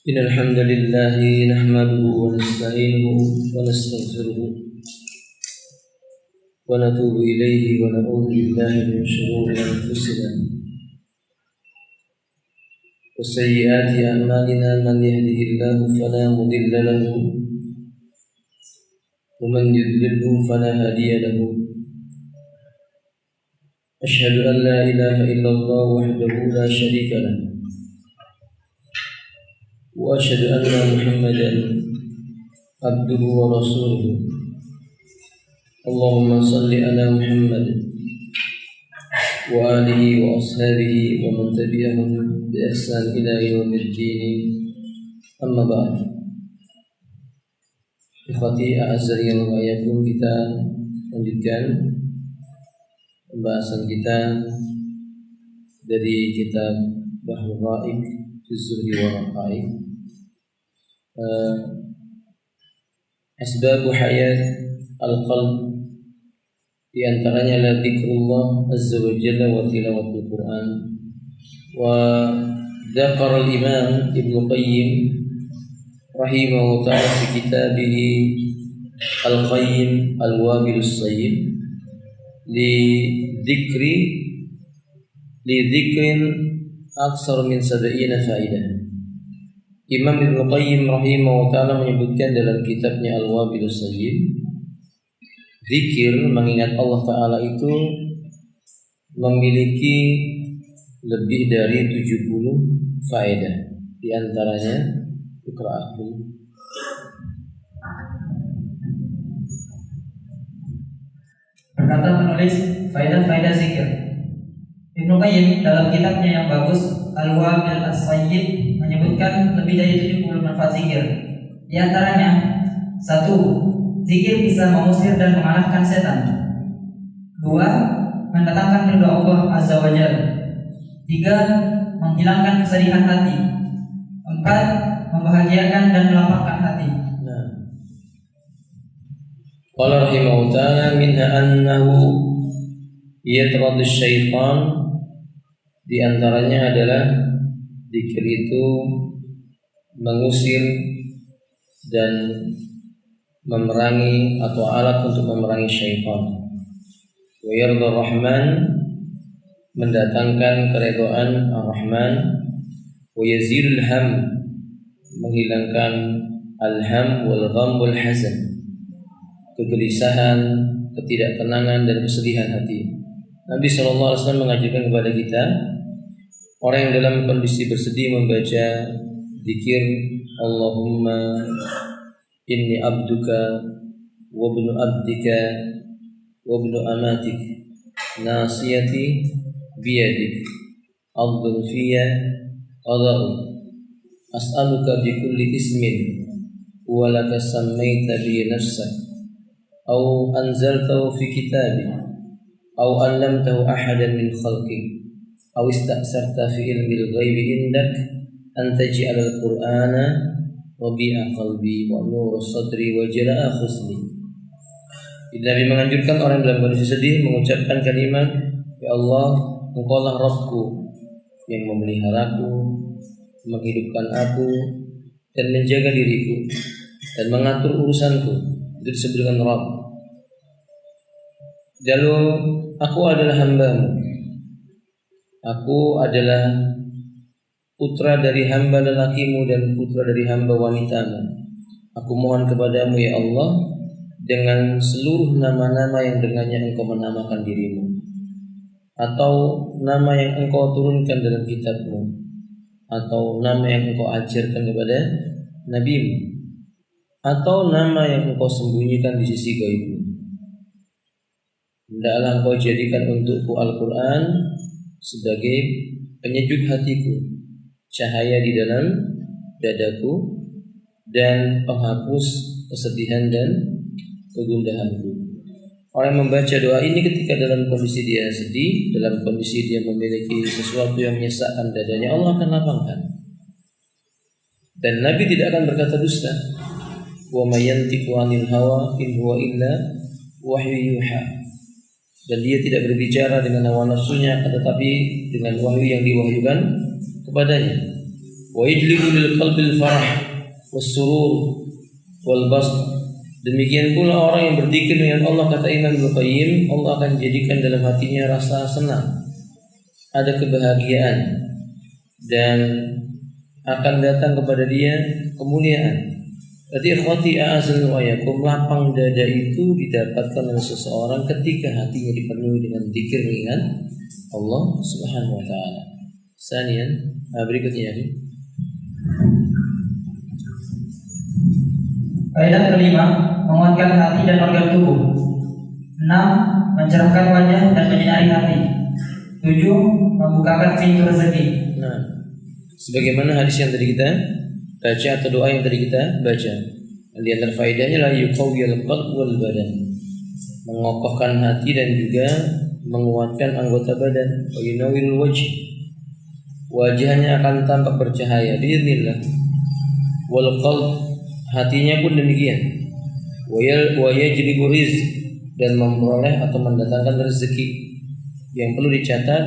إن الحمد لله نحمده ونستعينه ونستغفره ونتوب إليه ونعوذ بالله من شرور أنفسنا وسيئات أعمالنا من يهده الله فلا مضل له ومن يضلله فلا هادي له أشهد أن لا إله إلا الله وحده لا شريك له وأشهد أن محمدا عبده ورسوله اللهم صل على محمد وآله وأصحابه ومن تبعهم بإحسان إلى يوم الدين أما بعد Ikhwati a'azzani wa iyyakum, kita lanjutkan pembahasan kita dari kitab Bahrul Ra'iq fi Zuhdi wa Raqa'iq. Asbab hayat al-qalb, di antaranya la dzikrullah azza wa jalla wa tilawatul Quran. Wa dzakara al-Imam Ibnu Qayyim rahimahullah ta'ala fi kitabih Al-Qayyim Al-Wabilus Sayyib li dzikrin aksar min 70 faidah. Imam Ibnu Qayyim rahimahullah ta'ala menyebutkan dalam kitabnya Al-Wabilus Sayyib, zikir mengingat Allah Ta'ala itu memiliki lebih dari 70 faedah. Di antaranya Iqra'akum. Berkata penulis faedah-faedah zikir. Ibnu Qayyim dalam kitabnya yang bagus Al-Wabil As-Sayyib menyebutkan lebih dari 70 manfaat zikir. Di antaranya, 1. Zikir bisa mengusir dan mengalahkan setan. 2. Mendatangkan ridha Allah Azza wa Jalla. 3. Menghilangkan kesedihan hati. 4. Membahagiakan dan melapangkan hati. Qala rahimahullah ta'ala minha annahu yatradu syaitan, di antaranya adalah zikir itu mengusir dan memerangi atau alat untuk memerangi syaitan. Wa yarda rahman, mendatangkan keridhaan ar-Rahman. Wa yazilul ham, menghilangkan al-ham wal gham wal hazan, kegelisahan, ketidaktenangan dan kesedihan hati. Nabi SAW mengajarkan kepada kita, orang yang dalam kondisi bersedih membaca zikir Allahumma inni abduka wa ibnu abdika wa ibnu amatik nasiyati biyadik adun fiyya qada'u as'aluka bi kulli ismin wa laka sammaita bi nafsak aw anzaltahu fi kitabik aw 'allamtahu ahadan min khalqik aw ista'sarta fi ilmil ghaibi indak an taj'al al-Qur'ana rabi'a qalbi wa nur sadri wa jala'a husni. Nabi menganjurkan orang dalam kondisi sedih mengucapkan kalimat, ya Allah, Engkaulah Rabbku yang memeliharaku, menghidupkan aku dan menjaga diriku dan mengatur urusanku. Itu disebut dengan Rabb. Lalu aku adalah hamba-Mu. Aku adalah putra dari hamba lelaki-Mu dan putra dari hamba wanita-Mu. Aku mohon kepadamu ya Allah dengan seluruh nama-nama yang dengannya Engkau menamakan dirimu, atau nama yang Engkau turunkan dalam kitab-Mu, atau nama yang Engkau ajarkan kepada Nabi-Mu, atau nama yang Engkau sembunyikan di sisi gaib-Mu. Hendaklah Engkau jadikan untukku Al-Quran sebagai penyejuk hatiku, cahaya di dalam dadaku, dan penghapus kesedihan dan kegundahanku. Orang yang membaca doa ini ketika dalam kondisi dia sedih, dalam kondisi dia memiliki sesuatu yang menyesakkan dadanya, Allah akan lapangkan. Dan Nabi tidak akan berkata dusta. Wa may yantiqu 'anil hawa in huwa illa wahyu yuha. Dan dia tidak berbicara dengan hawa nafsunya, tetapi dengan wahyu yang diwahyukan kepadanya. wa yajlibu lil qalbil farah was-surur wal basd. Demikian pula orang yang berzikir dengan Allah, kata Imam Ibnu Qayyim, Allah akan jadikan dalam hatinya rasa senang, ada kebahagiaan, dan akan datang kepada dia kemuliaan. Berarti ikhwati a'azal wa yakum, lapang dada itu didapatkan oleh seseorang ketika hatinya dipenuhi dengan zikir mengingat Allah Subhanahu wa taala. Sanian, berikutnya ya. Faedah kelima, menguatkan hati dan organ tubuh. 6. Mencerahkan wajah dan menyinari hati. 7. Membukakan pintu rezeki. Nah, sebagaimana hadis yang tadi kita baca atau doa yang tadi kita baca, di antara faedahnya la yuqawwil qalb wal badan, mengokohkan hati dan juga menguatkan anggota badan. Wa yunawwirul wajh, wajahnya akan tampak bercahaya biiznillah. Wal qalb, hatinya pun demikian. Wa yajlibu rizq, dan memperoleh atau mendatangkan rezeki. Yang perlu dicatat,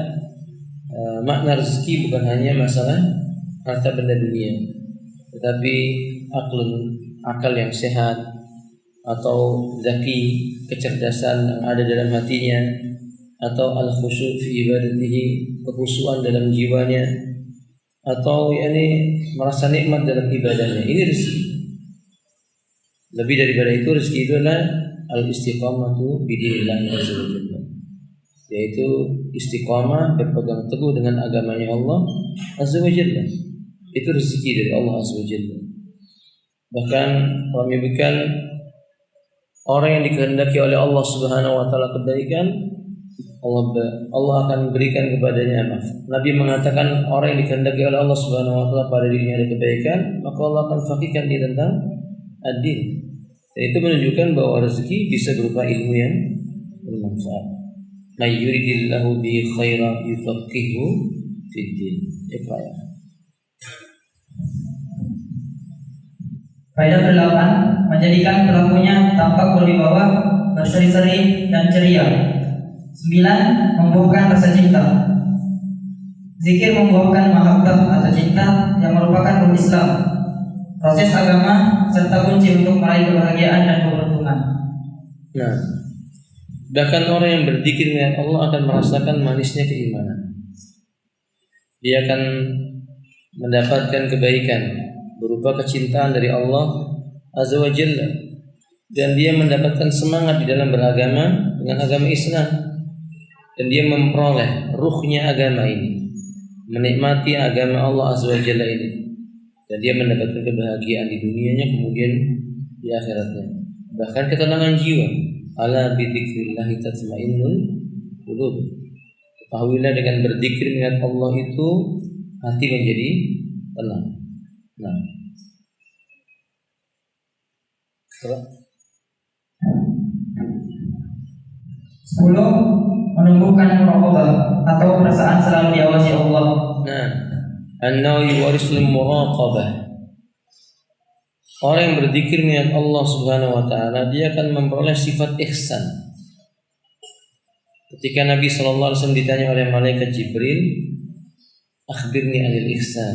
makna rezeki bukan hanya masalah harta benda dunia, tetapi akal yang sehat, atau zaki, kecerdasan yang ada dalam hatinya, atau al-khusyu' fi ibadatihi, kekhusyuan dalam jiwanya, atau merasa nikmat dalam ibadahnya. Ini rezeki. Lebih daripada itu, rezeki itu adalah al-istiqamatu bidinillah azza wa jalla, yaitu istiqamah, berpegang teguh dengan agamanya Allah azza wa jalla. Itu rezeki dari Allah azza wa jalla. Bahkan Allah menyebutkan orang yang dikehendaki oleh Allah Subhanahu wa taala kebaikan, Allah akan berikan kepadanya. Nabi mengatakan orang yang dikehendaki oleh Allah Subhanahu wa taala pada dirinya ada kebaikan, maka Allah akan fakihkan dia tentang ad-din. Dan itu menunjukkan bahwa rezeki bisa berupa ilmu yang bermanfaat. May yuridillahu bihi khaira yufaqihu fid din. Faedah ke-8, menjadikan pelakunya tampak berwibawa, berseri-seri dan ceria. 9. Membuahkan rasa cinta. Zikir membuahkan mahabbah atau cinta yang merupakan ruh Islam, proses agama, serta kunci untuk meraih kebahagiaan dan keberuntungan. Nah, bahkan orang yang berzikir dengan Allah akan merasakan manisnya keimanan. Dia akan mendapatkan kebaikan berupa kecintaan dari Allah azza wa jalla, dan dia mendapatkan semangat di dalam beragama dengan agama Islam, dan dia memperoleh ruhnya agama ini, menikmati agama Allah azza wa jalla ini, dan dia mendapatkan kebahagiaan di dunianya, kemudian di akhiratnya, bahkan ketenangan jiwa. Ala bidzikrillahi tatmainnul qulub. Ketahuilah dengan berzikir mengingat Allah itu hati menjadi tenang. Nah, 10. Menumbuhkan muraqabah atau perasaan selalu diawasi Allah. Nah, annahu yuwarisul muraqabah. Orang yang berzikir mengingat Allah Subhanahu wa taala, dia akan memperoleh sifat ihsan. Ketika Nabi sallallahu alaihi wasallam ditanya oleh malaikat Jibril, "Akhbirni 'anil ihsan."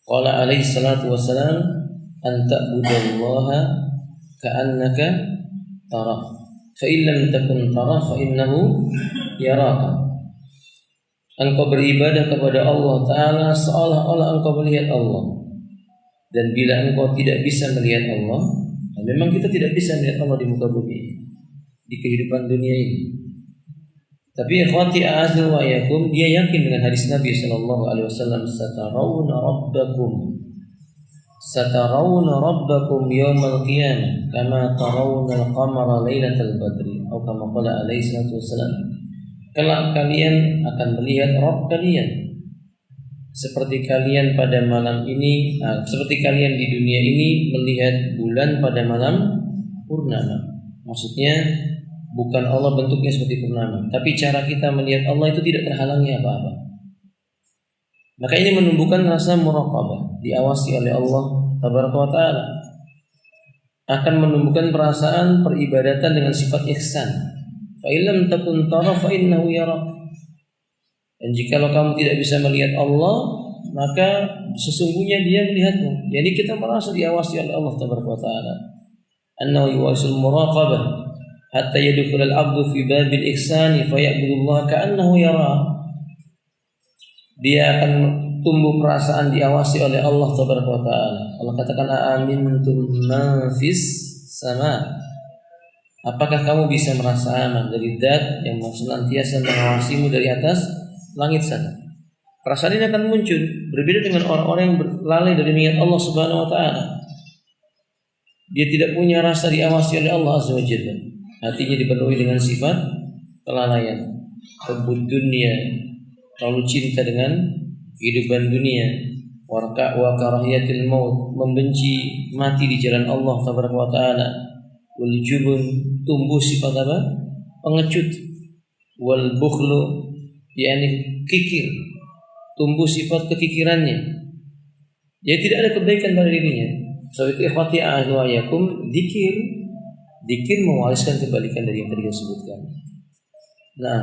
Qala alaihi salatu wassalam, "An ta'budallaha ka'annaka tarah, fa in lam takun tarah fa innahu yaraka." Engkau beribadah kepada Allah taala seolah-olah engkau melihat Allah. Dan bila engkau tidak bisa melihat Allah, dan memang kita tidak bisa melihat Allah di muka bumi, di kehidupan dunia ini. Tapi ikhwati a'azzu wa yakum, dia yakin dengan hadis Nabi sallallahu alaihi wasallam, satarawna rabbakum yawmal qiyamah kama tarawna al-qamara lailatal badri, atau kama qala alaihi salatu wasallam. Kelak kalian akan melihat Rabb kalian seperti kalian pada malam ini, seperti kalian di dunia ini melihat bulan pada malam purnama. Maksudnya bukan Allah bentuknya seperti purnama, tapi cara kita melihat Allah itu tidak terhalangi apa-apa. Maka ini menumbuhkan rasa muraqabah, diawasi oleh Allah tabaraka wa taala. Akan menumbuhkan perasaan peribadatan dengan sifat ihsan. Fa illam takun tara fa innahu yarak. Dan jikalau kamu tidak bisa melihat Allah, maka sesungguhnya dia melihatmu. Jadi kita merasa diawasi oleh Allah Taala. Annahu yuwasil muraqabah hatta yadkhul al-'abdu fi babil ihsani faya'budullaha ka'annahu yara. Dia akan tumbuh perasaan diawasi oleh Allah Taala. Allah katakan amintum man fis sama. Apakah kamu bisa merasa aman dari zat yang senantiasa mengawasimu dari atas langit sana? Perasaan ini akan muncul berbeda dengan orang-orang yang lalai dari mengingat Allah Subhanahu wa taala. Dia tidak punya rasa diawasi oleh Allah Azza wa Jalla. Hatinya dipenuhi dengan sifat kelalaian, hubbud dunya, terlalu cinta dengan kehidupan dunia, wa karahiyatil maut, membenci mati di jalan Allah Tabaraka wa taala, wal jubun, tumbuh sifat apa? Pengecut, wal bukhlu, yakni kikir, tumbuh sifat kekikirannya. Dia tidak ada kebaikan pada dirinya. So itu ikhwati a'udzubillahikum, dikir mewariskan kebalikan dari yang tadi saya sebutkan. Nah,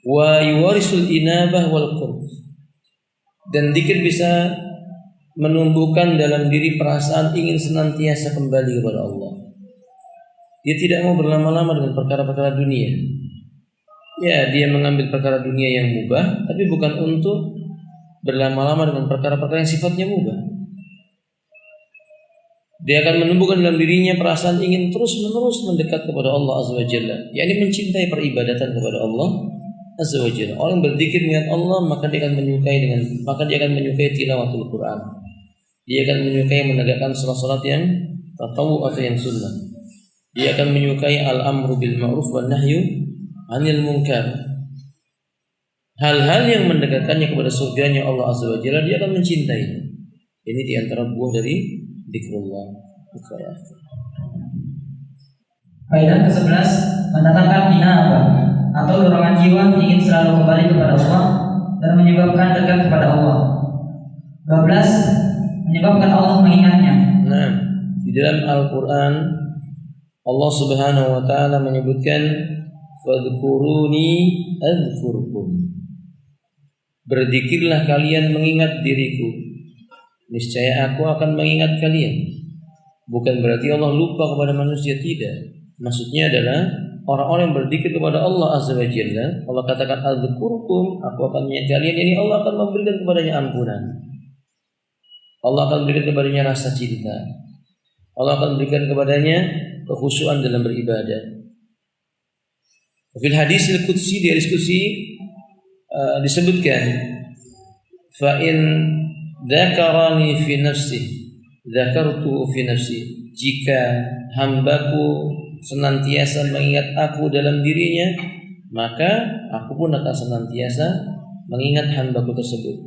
wa yuwarisul inabah wal qurb. Dan dikir bisa menumbuhkan dalam diri perasaan ingin senantiasa kembali kepada Allah. Dia tidak mau berlama-lama dengan perkara-perkara dunia. Ya, dia mengambil perkara dunia yang mubah, tapi bukan untuk berlama-lama dengan perkara-perkara yang sifatnya mubah. Dia akan menumbuhkan dalam dirinya perasaan ingin terus-menerus mendekat kepada Allah Azza wa Jalla, yakni mencintai peribadatan kepada Allah Azza wa Jalla. Orang berzikir mengingat Allah, maka dia akan menyukai tilawatul Quran. Dia akan menyukai menegakkan salat-salat yang tatawu atau yang sunnah. Dia akan menyukai al-amru bil ma'ruf wan nahyu 'anil munkar. Hal-hal yang mendekatkannya kepada surganya Allah Azza wa Jalla, dia akan mencintai. Ini di antara buah dari zikrullah. Faedah ke-11, mendatangkan inabah atau dorongan jiwa ingin selalu kembali kepada Allah dan menyebabkan dekat kepada Allah. 12, menyebabkan Allah mengingatnya. Nah, di dalam Al-Quran Allah Subhanahu wa taala menyebutkan fadhkuruni adzkurkum. Berzikirlah kalian mengingat diriku, niscaya aku akan mengingat kalian. Bukan berarti Allah lupa kepada manusia, tidak. Maksudnya adalah orang-orang yang berzikir kepada Allah Azza wa Jalla, Allah katakan adzkurkum, aku akan mengingat kalian. Ini Allah akan memberikan kepadanya ampunan. Allah akan berikan kepadanya rasa cinta. Allah akan berikan kepadanya kekhusyuan dalam beribadah. Fil hadis al-qudsi, di hadis qudsi disebutkan fa in dzakarani fi nafsi dzakartu fi nafsi, jika hambaku senantiasa mengingat aku dalam dirinya, maka aku pun akan senantiasa mengingat hambaku tersebut.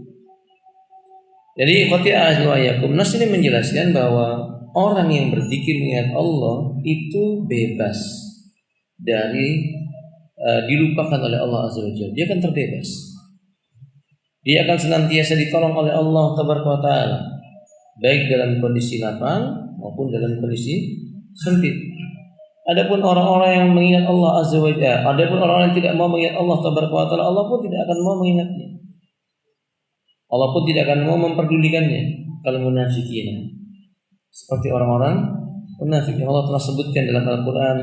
Jadi ikhwati a'udzubillahikum, nas ini menjelaskan bahwa orang yang berzikir mengingat Allah itu bebas dari dilupakan oleh Allah Azza wa Jalla. Dia akan terbebas. Dia akan senantiasa ditolong oleh Allah Tabaraka Ta'ala, baik dalam kondisi lapang maupun dalam kondisi sempit. Adapun orang-orang yang mengingat Allah Azza wa Jalla, adapun orang-orang yang tidak mau mengingat Allah Tabaraka Ta'ala, Allah pun tidak akan mau mengingatnya. Allah pun tidak akan mau memperdulikannya. Kalau munafikin, seperti orang-orang munafik yang Allah telah sebutkan dalam Al-Quran,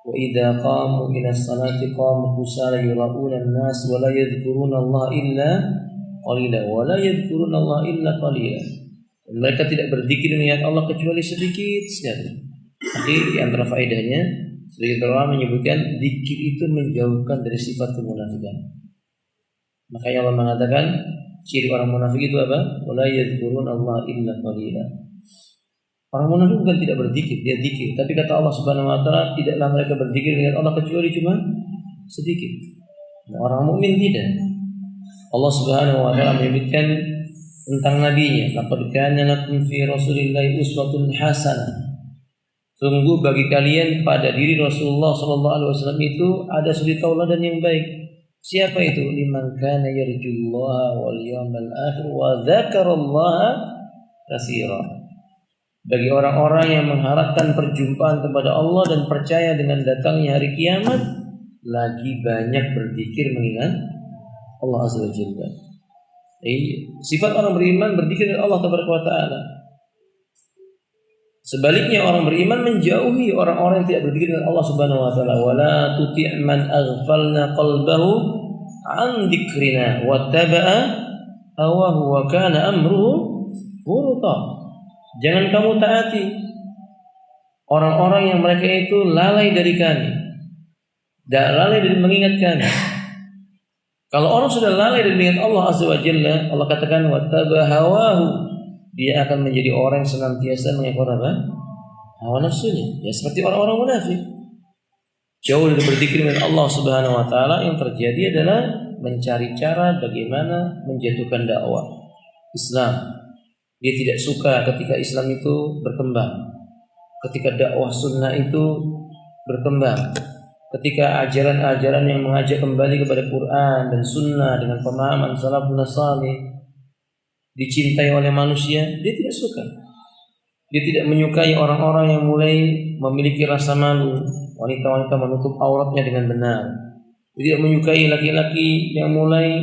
wa idza qamu ila salati qamu kusala yura'una an-nas wa la yadhkuruna Allah illa qalila wa la yadhkuruna Allah illa qalila. Mereka tidak berzikir mengingat Allah kecuali sedikit sekali. Tapi di antara faedahnya, sedikit ulama menyebutkan zikir itu menjauhkan dari sifat kemunafikan. Makanya Allah mengatakan ciri orang munafik itu apa? Wa la yadhkuruna Allah illa qalila. Orang munafik bukan tidak berzikir, dia zikir. Tapi kata Allah Subhanahu wa taala, tidaklah mereka berzikir dengan Allah kecuali cuma sedikit. Nah, orang mukmin tidak. Allah Subhanahu wa taala menyebutkan tentang nabinya, laqad kana lakum fi Rasulillahi uswatun hasanah. Sungguh bagi kalian pada diri Rasulullah sallallahu alaihi wasallam itu ada suri tauladan yang baik. Siapa itu? Liman kana yarjullaha wal yawmal akhir wa dzakarallaha katsiran. Bagi orang-orang yang mengharapkan perjumpaan kepada Allah dan percaya dengan datangnya hari kiamat, lagi banyak berzikir mengingat Allah Azza wa Jalla. Sifat orang beriman berzikir dengan Allah Taala. Sebaliknya orang beriman menjauhi orang-orang yang tidak berzikir dengan Allah Subhanahu wa taala. Wala tuti' man aghfalna qalbahu an dzikrina wattaba'a hawahu wa kana amruhu furuta. Jangan kamu taati orang-orang yang mereka itu lalai dari kami. Dan lalai dari mengingat kami. Kalau orang sudah lalai dari mengingat Allah Azza wa Jalla, Allah katakan wattaba'a hawahu, dia akan menjadi orang yang senantiasa mengekor apa? Hawa nafsunya. Ya seperti orang-orang munafik. Jauh dari berzikir dengan Allah Subhanahu wa taala, yang terjadi adalah mencari cara bagaimana menjatuhkan dakwah Islam. Dia tidak suka ketika Islam itu berkembang. Ketika dakwah sunnah itu berkembang. Ketika ajaran-ajaran yang mengajak kembali kepada Quran dan sunnah dengan pemahaman salafun salih dicintai oleh manusia, dia tidak suka. Dia tidak menyukai orang-orang yang mulai memiliki rasa malu, wanita-wanita menutup auratnya dengan benar. Dia tidak menyukai laki-laki yang mulai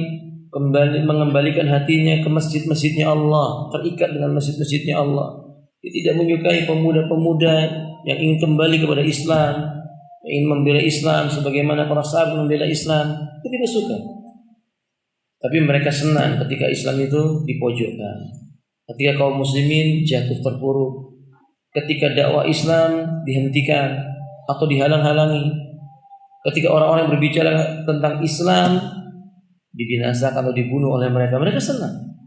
mengembalikan hatinya ke masjid-masjidnya Allah, terikat dengan masjid-masjidnya Allah. Dia tidak menyukai pemuda-pemuda yang ingin kembali kepada Islam, yang ingin membela Islam sebagaimana para sahabat membela Islam. Dia tidak suka. Tapi mereka senang ketika Islam itu dipojokkan, ketika kaum muslimin jatuh terpuruk, ketika dakwah Islam dihentikan atau dihalang-halangi, ketika orang-orang berbicara tentang Islam dibinasakan atau dibunuh oleh mereka, mereka senang.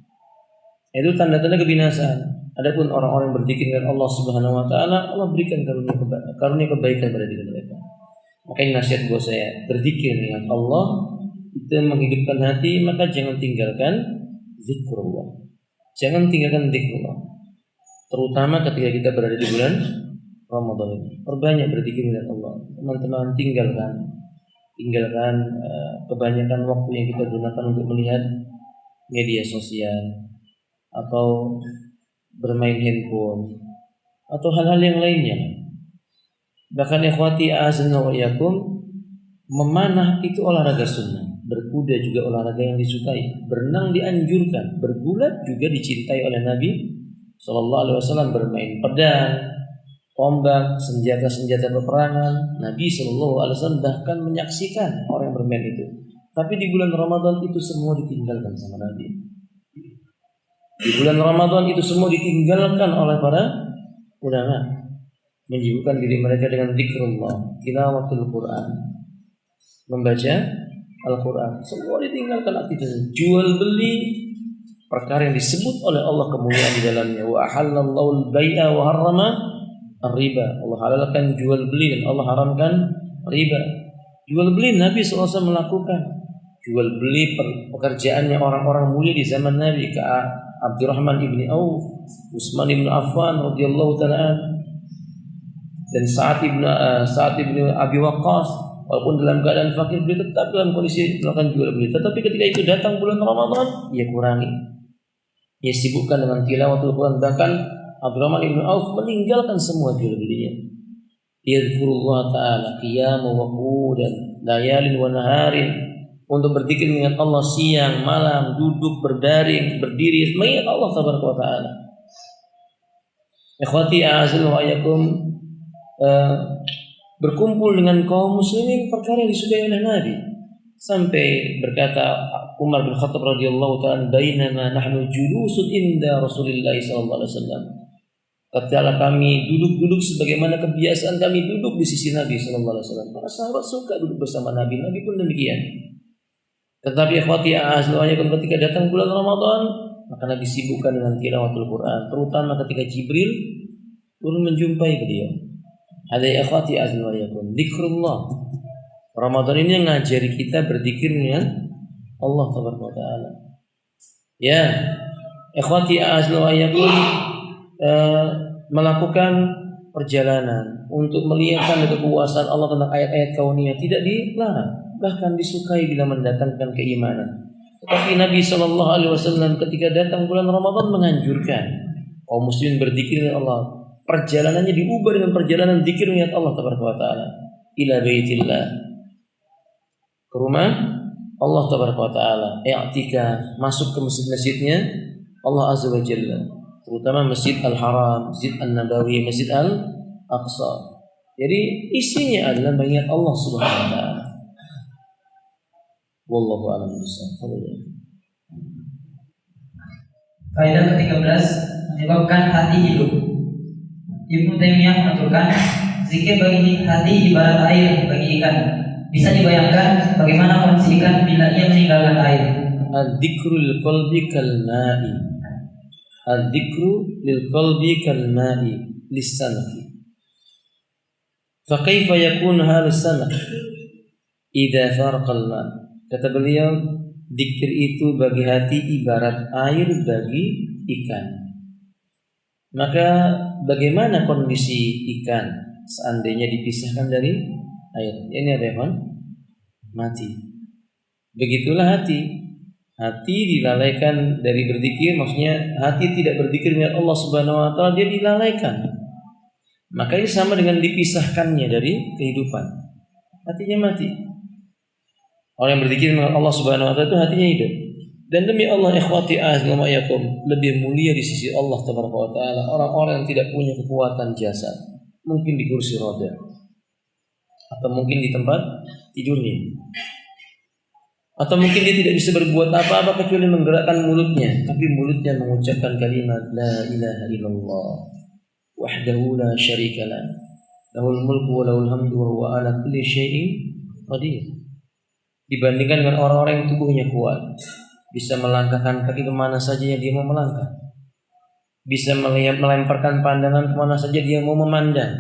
Itu tanda-tanda kebinasaan. Adapun orang-orang yang berzikir dengan Allah Subhanahu wa taala, Allah berikan karunia kebaikan pada diri mereka. Makanya nasihat buat saya, berzikir dengan Allah itu menghidupkan hati, maka jangan tinggalkan zikrullah. Jangan tinggalkan zikrullah. Terutama ketika kita berada di bulan Ramadan ini. Perbanyak berzikir dengan Allah. Teman-teman tinggalkan kebanyakan waktu yang kita gunakan untuk melihat media sosial atau bermain handphone atau hal-hal yang lainnya. Bahkan ikhwati a'azzana wa iyyakum, memanah itu olahraga sunnah. Berkuda juga olahraga yang disukai. Berenang dianjurkan. Bergulat juga dicintai oleh Nabi Sallallahu Alaihi Wasallam. Bermain pedang, tombak, senjata-senjata peperangan. Nabi Sallallahu Alaihi Wasallam bahkan menyaksikan orang yang bermain itu. Tapi di bulan Ramadan itu semua ditinggalkan sama Nabi. Di bulan Ramadan itu semua ditinggalkan oleh para ulama. Menyibukkan diri mereka dengan zikrullah, tilawatul Quran, membaca Al-Quran. Semua ditinggalkan aktivitas jual beli, perkara yang disebut oleh Allah kemuliaan di dalamnya. Wa ahallallahu al-bai'a wa harrama ar-riba. Allah halalkan jual beli dan Allah haramkan riba. Jual beli Nabi SAW melakukan. Jual beli pekerjaannya orang-orang mulia di zaman Nabi, ke Abdurrahman ibni Auf, Utsman ibn Affan radhiyallahu ta'ala, dan Sa'ad ibn Abi Waqqas. Walaupun dalam keadaan fakir, beliau tetap dalam kondisi melakukan jual beli. Tetapi ketika itu datang bulan Ramadan, ia kurangi. Ia sibukkan dengan tilawatul Quran. Bahkan Abdurrahman ibn Auf meninggalkan semua jual belinya. Yadhkurullah ta'ala qiyaman wa qu'udan, layalin wa naharin, untuk berzikir dengan Allah siang, malam, duduk, berbaring, berdiri, mengingat Allah tabaraka wa ta'ala. Ikhwati a'azil wa ayyakum, berkumpul dengan kaum muslimin perkara yang disukai oleh Nabi. Sampai berkata Umar bin Khattab radhiyallahu ta'ala, bainama nahnu julusun inda Rasulillah sallallahu alaihi wasallam, tatkala kami duduk-duduk sebagaimana kebiasaan kami duduk di sisi Nabi sallallahu alaihi wasallam. Para sahabat suka duduk bersama Nabi, Nabi pun demikian. Tetapi ikhwati a'azlu ayakum, ketika datang bulan Ramadan, maka Nabi sibukkan dengan tilawatul Quran, terutama ketika Jibril turun menjumpai beliau. Ada ikhwati a'azlu ayakum, zikrullah. Ramadan ini ngajari kita berzikir dengan Allah Taala. Ya, ikhwati a'azlu ayakum, melakukan perjalanan untuk melihat kekuasaan Allah tentang ayat-ayat kauniyah tidak dilarang, bahkan disukai bila mendatangkan keimanan. Tetapi Nabi SAW ketika datang bulan Ramadan menganjurkan kaum muslimin berzikir dengan Allah. Perjalanannya diubah dengan perjalanan zikir dengan Allah Taala ila baitillah, ke rumah Allah Taala, i'tikaf, masuk ke masjid-masjidnya Allah Azza wa Jalla, terutama Masjid Al-Haram, Masjid An-Nabawi, Masjid Al-Aqsa. Jadi isinya adalah mengingat Allah Subhanahu wa taala. Wallahu a'lam bishawab. Faedah ke-13, menyebabkan hati hidup. Ibnu Taimiyah menuturkan, zikir bagi hati ibarat air bagi ikan. Bisa dibayangkan bagaimana kondisi ikan bila ia meninggalkan air. Al-dzikru lil qalbi kal ma'i. Al-dzikru lil qalbi kal ma'i lis-sanaki. Fa kaifa yakun halus sanak idza farqa al-ma'? Kata beliau, zikir itu bagi hati ibarat air bagi ikan. Maka bagaimana kondisi ikan seandainya dipisahkan dari air? Ini ada apa? Mati. Begitulah hati. Hati dilalaikan dari berzikir, maksudnya hati tidak berzikir dengan Allah Subhanahu wa taala, dia dilalaikan. Maka ini sama dengan dipisahkannya dari kehidupan. Hatinya mati. Orang yang berzikir dengan Allah Subhanahu wa taala itu hatinya hidup. Dan demi Allah ikhwati azmayakum, lebih mulia di sisi Allah Tabaraka wa taala orang-orang yang tidak punya kekuatan jasad, mungkin di kursi roda atau mungkin di tempat tidurnya, atau mungkin dia tidak bisa berbuat apa-apa kecuali menggerakkan mulutnya, tapi mulutnya mengucapkan kalimat la ilaha illallah wahdahu la syarikalah lahul mulku wa lahul hamdu wa huwa ala kulli syai'in qadir. Dibandingkan dengan orang-orang yang tubuhnya kuat, bisa melangkahkan kaki kemana saja yang dia mau melangkah, bisa melemparkan pandangan kemana saja dia mau memandang,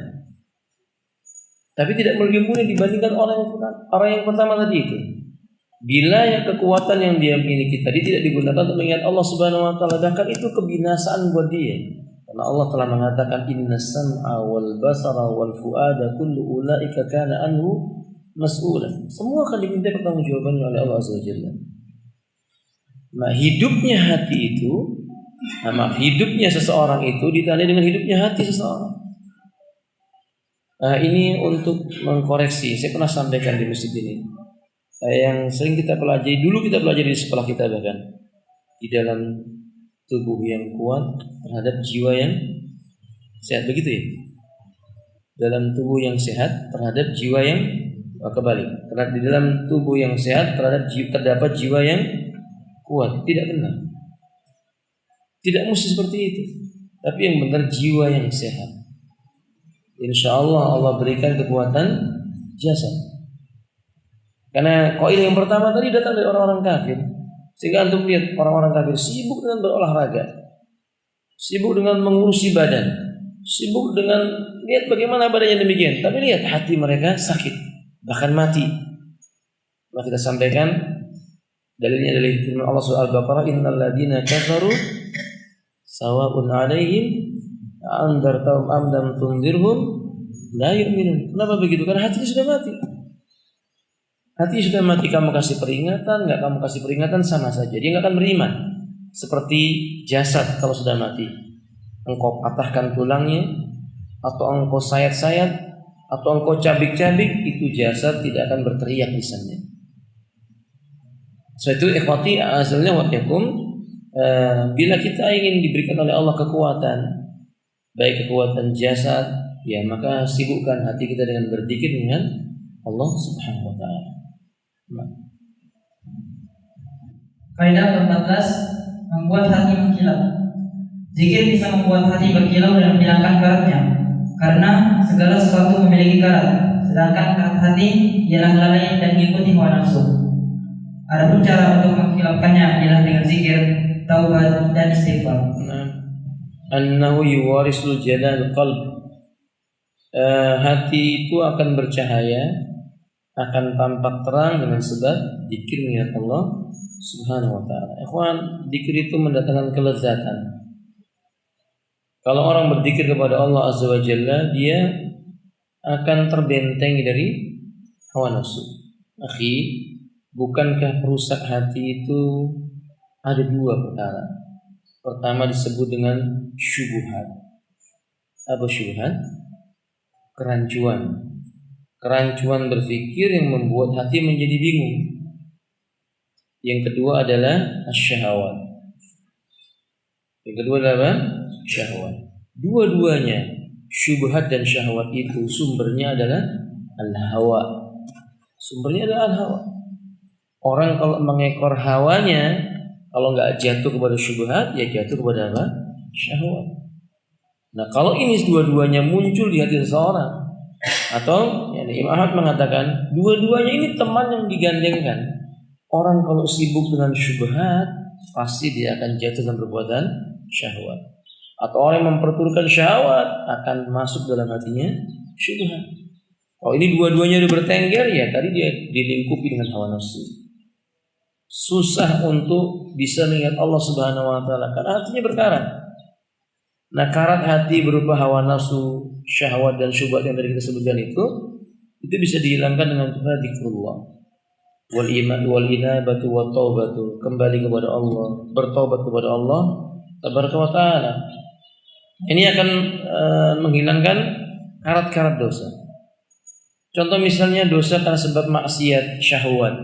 tapi tidak lebih mulia dibandingkan orang yang pertama tadi itu. Bila yang kekuatan yang dia miliki tadi tidak digunakan untuk mengingat Allah Subhanahu wa taala, bahkan itu kebinasaan buat dia. Karena Allah telah mengatakan innas sam'a wal basara wal fuada kullu ulaika kana anhu mas'ulan. Semua akan diminta pertanggungjawabannya oleh Allah Azza wa Jalla. Nah, hidupnya hati itu, hidupnya seseorang itu ditandai dengan hidupnya hati seseorang. Nah, ini untuk mengkoreksi. Saya pernah sampaikan di masjid ini, yang sering kita pelajari, dulu kita pelajari di sekolah kita, bahkan di dalam tubuh yang kuat terhadap jiwa yang sehat, begitu ya? Dalam tubuh yang sehat terhadap jiwa yang kebalik. Di dalam tubuh yang sehat terdapat jiwa yang kuat. Tidak benar. Tidak mesti seperti itu. Tapi yang benar jiwa yang sehat. Insya Allah Allah berikan kekuatan jasad. Karena kaidah yang pertama tadi datang dari orang-orang kafir. Sehingga antum lihat orang-orang kafir sibuk dengan berolahraga, sibuk dengan mengurusi badan, sibuk dengan lihat bagaimana badannya demikian. Tapi lihat hati mereka sakit, bahkan mati. Maka kita sampaikan dalilnya dari firman Allah surah Al-Baqarah, innal ladzina kafaru sawa'un 'alaihim anzartahum am lam tunzirhum la yu'minun. Kenapa begitu? Karena hatinya sudah mati. Hati sudah mati, kamu kasih peringatan, enggak kamu kasih peringatan sama saja. Dia enggak akan beriman. Seperti jasad kalau sudah mati. Engkau patahkan tulangnya, atau engkau sayat-sayat, atau engkau cabik-cabik, itu jasad tidak akan berteriak lisannya. So itu ikhwati azalnya wa yakum, bila kita ingin diberikan oleh Allah kekuatan, baik kekuatan jasad, ya maka sibukkan hati kita dengan berzikir dengan Allah Subhanahu wa taala. Faedah ke-14, membuat hati mengkilau. Zikir bisa membuat hati berkilau dan menghilangkan karatnya, karena segala sesuatu memiliki karat, sedangkan karat hati ialah lalai dan mengikuti hawa nafsu. Adapun cara untuk menghilangkannya ialah dengan zikir, taubat dan istighfar. Annahu yuwarisul jalal qalb. Hati itu akan bercahaya, akan tampak terang dengan sebab zikir mengingat Allah Subhanahu wa taala. Ikhwan, zikir itu mendatangkan kelezatan. Kalau orang berzikir kepada Allah Azza wa Jalla, dia akan terbentengi dari hawa nafsu. Akhi, bukankah perusak hati itu ada dua perkara? Pertama disebut dengan syubhat. Apa syubhat? Kerancuan. Kerancuan berpikir yang membuat hati menjadi bingung. Yang kedua adalah syahwat. Yang kedua adalah apa? Syahwat. Dua-duanya, syubhat dan syahwat itu sumbernya adalah al-hawa. Sumbernya adalah al-hawa. Orang kalau mengekor hawanya, kalau nggak jatuh kepada syubhat, ya jatuh kepada apa? Syahwat. Nah, kalau ini dua-duanya muncul di hati seseorang, atau Imam Ahmad mengatakan dua-duanya ini teman yang digandengkan. Orang kalau sibuk dengan syubhat, pasti dia akan jatuh dalam perbuatan syahwat. Atau orang yang memperturutkan syahwat akan masuk dalam hatinya syubhat. Kalau ini dua-duanya udah bertengger, ya tadi dia dilingkupi dengan hawa nafsu. Susah untuk bisa melihat Allah Subhanahu wa taala karena hatinya berkarat. Nah, karat hati berupa hawa nafsu, syahwat dan syubhat yang tadi kita sebutkan itu bisa dihilangkan dengan cara zikrullah. Wal iman wal inabatu wat taubatu, kembali kepada Allah, bertobat kepada Allah tabaraka wa taala. Ini akan menghilangkan karat-karat dosa. Contoh misalnya dosa karena sebab maksiat syahwat.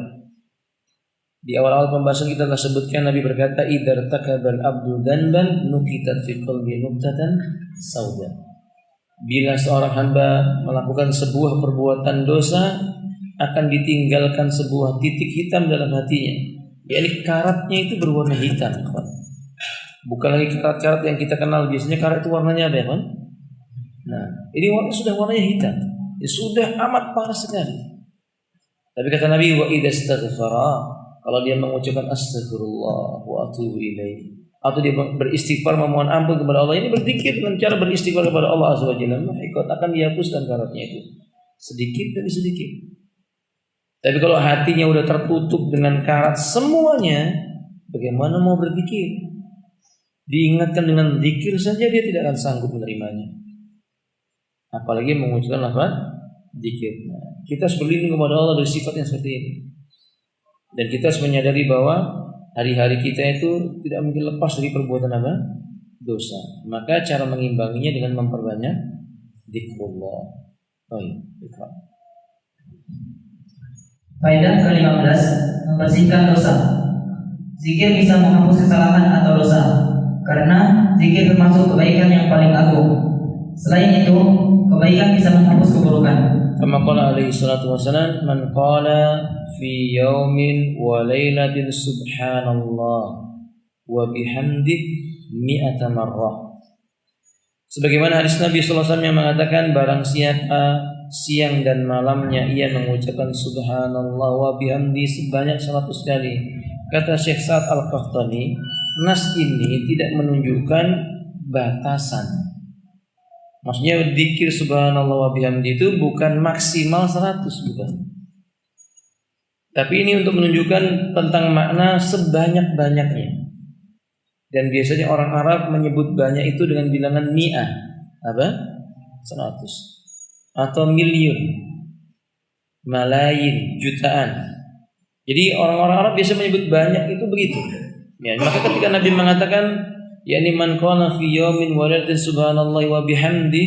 Di awal-awal pembahasan kita telah sebutkan Nabi berkata, "Idza takabal abdu dzanban nukitat fi qalbi nuqtatan sauda." Bila seorang hamba melakukan sebuah perbuatan dosa, akan ditinggalkan sebuah titik hitam dalam hatinya. Yakni karatnya itu berwarna hitam, kawan. Bukan lagi karat-karat yang kita kenal biasanya. Karat itu warnanya apa, kawan? Nah, ini sudah warnanya hitam. Ya, sudah amat parah sekali. Tapi kata Nabi, wa idza istaghfara, kalau dia mengucapkan astagfirullah wa atubu ilaih, atau dia beristighfar memohon ampun kepada Allah, ini berzikir dengan cara beristighfar kepada Allah azza wa jalla, akan dihapuskan karatnya itu sedikit demi sedikit. Tapi kalau hatinya udah tertutup dengan karat semuanya, bagaimana mau berzikir? Diingatkan dengan zikir saja dia tidak akan sanggup menerimanya. Apalagi mengucapkan lafaz zikir. Nah, kita harus berlindung kepada Allah dari sifat yang seperti ini. Dan kita harus menyadari bahwa hari-hari kita itu tidak mungkin lepas dari perbuatan apa? Dosa. Maka cara mengimbanginya dengan memperbanyak zikrullah. Baik, ikrar. Faedah ke-15, membersihkan dosa. Zikir bisa menghapus kesalahan atau dosa, karena zikir termasuk kebaikan yang paling agung. Selain itu, kebaikan bisa menghapus keburukan. Kama qala alaihi salatu wasalam, man qala fi yaumin wa lailatin subhanallah wa bihamdih mi'ata marrah. Sebagaimana hadis Nabi sallallahu alaihi wasallam yang mengatakan, barang siapa siang dan malamnya ia mengucapkan subhanallah wa bihamdi sebanyak 100 kali. Kata Syekh Sa'ad Al-Qahtani, nas ini tidak menunjukkan batasan. Maksudnya dzikir subhanallah wa bihamdi itu bukan maksimal 100, bukan. Tapi ini untuk menunjukkan tentang makna sebanyak-banyaknya. Dan biasanya orang Arab menyebut banyak itu dengan bilangan mi'ah. Apa? 100. Atau miliun. Malayin, jutaan. Jadi orang-orang Arab biasa menyebut banyak itu begitu. Ya, maka ketika Nabi mengatakan, yakni man qala fi yaumin wa lailatin subhanallah wa bihamdi,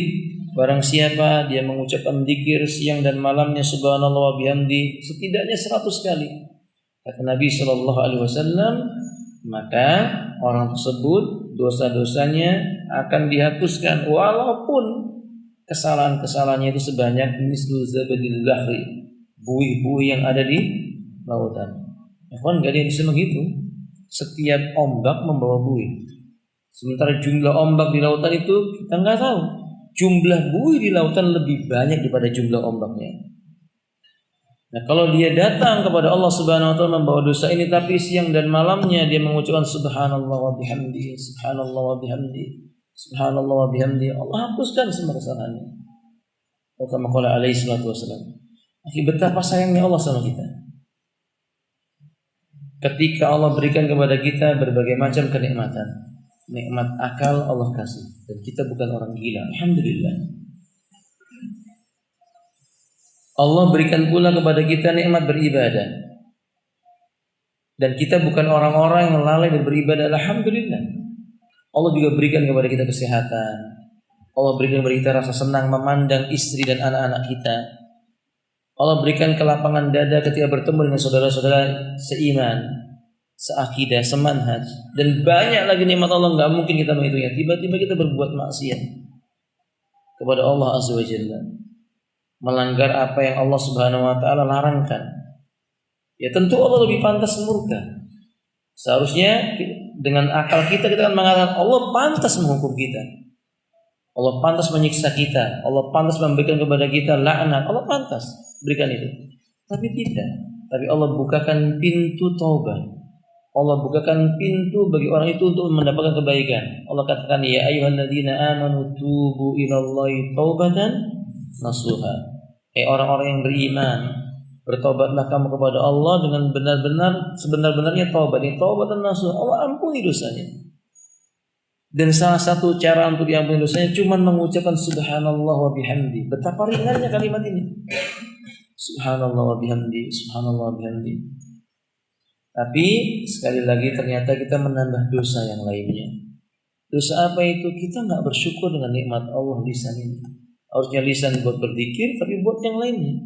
barang siapa dia mengucapkan zikir siang dan malamnya subhanallah wa bihamdi setidaknya 100 kali. Kata Nabi sallallahu alaihi wasallam, maka orang tersebut dosa-dosanya akan dihapuskan walaupun kesalahan-kesalahannya itu sebanyak mislu zabadil bahri, buih-buih yang ada di lautan. Ikhwan, enggak ada yang bisa begitu. Setiap ombak membawa buih. Sementara jumlah ombak di lautan itu kita enggak tahu. Jumlah buih di lautan lebih banyak daripada jumlah ombaknya. Nah, kalau dia datang kepada Allah Subhanahu wa taala membawa dosa ini, tapi siang dan malamnya dia mengucapkan subhanallah wa bihamdi, subhanallah wa bihamdi, subhanallah wa bihamdi, Allah hapuskan semua kesalahannya. Kama qala alaihi salatu wasallam. Betapa sayangnya Allah sama kita. Ketika Allah berikan kepada kita berbagai macam kenikmatan, nikmat akal Allah kasih, dan kita bukan orang gila. Alhamdulillah. Allah berikan pula kepada kita nikmat beribadah, dan kita bukan orang-orang yang lalai beribadah. Alhamdulillah. Allah juga berikan kepada kita kesehatan. Allah berikan kepada kita rasa senang memandang istri dan anak-anak kita. Allah berikan kelapangan dada ketika bertemu dengan saudara-saudara seiman. seakidah, semanhaj, dan banyak lagi nikmat Allah nggak mungkin kita menghitungnya. Tiba-tiba kita berbuat maksiat kepada Allah Azza wa Jalla, melanggar apa yang Allah Subhanahu wa taala larangkan. Ya tentu Allah lebih pantas murka. Seharusnya dengan akal kita kan mengatakan Allah pantas menghukum kita. Allah pantas menyiksa kita. Allah pantas memberikan kepada kita laknat. Allah pantas berikan itu. Tapi tidak. Tapi Allah bukakan pintu taubat. Allah bukakan pintu bagi orang itu untuk mendapatkan kebaikan. Allah katakan, ya ayyuhalladzina amanu tubu ilallahi taubatan nasuha. Orang-orang yang beriman, bertobatlah kamu kepada Allah dengan benar-benar sebenar-benarnya taubat. Ini taubatan nasuha. Allah ampuni dosanya. Dan salah satu cara untuk diampuni dosanya cuma mengucapkan subhanallah wa bihamdi. Betapa ringannya kalimat ini. Subhanallah wa bihamdi, subhanallah wa bihamdi. Tapi sekali lagi ternyata kita menambah dosa yang lainnya. Dosa apa itu? Kita nggak bersyukur dengan nikmat Allah lisan ini. Harusnya lisan buat berzikir, tapi buat yang lainnya.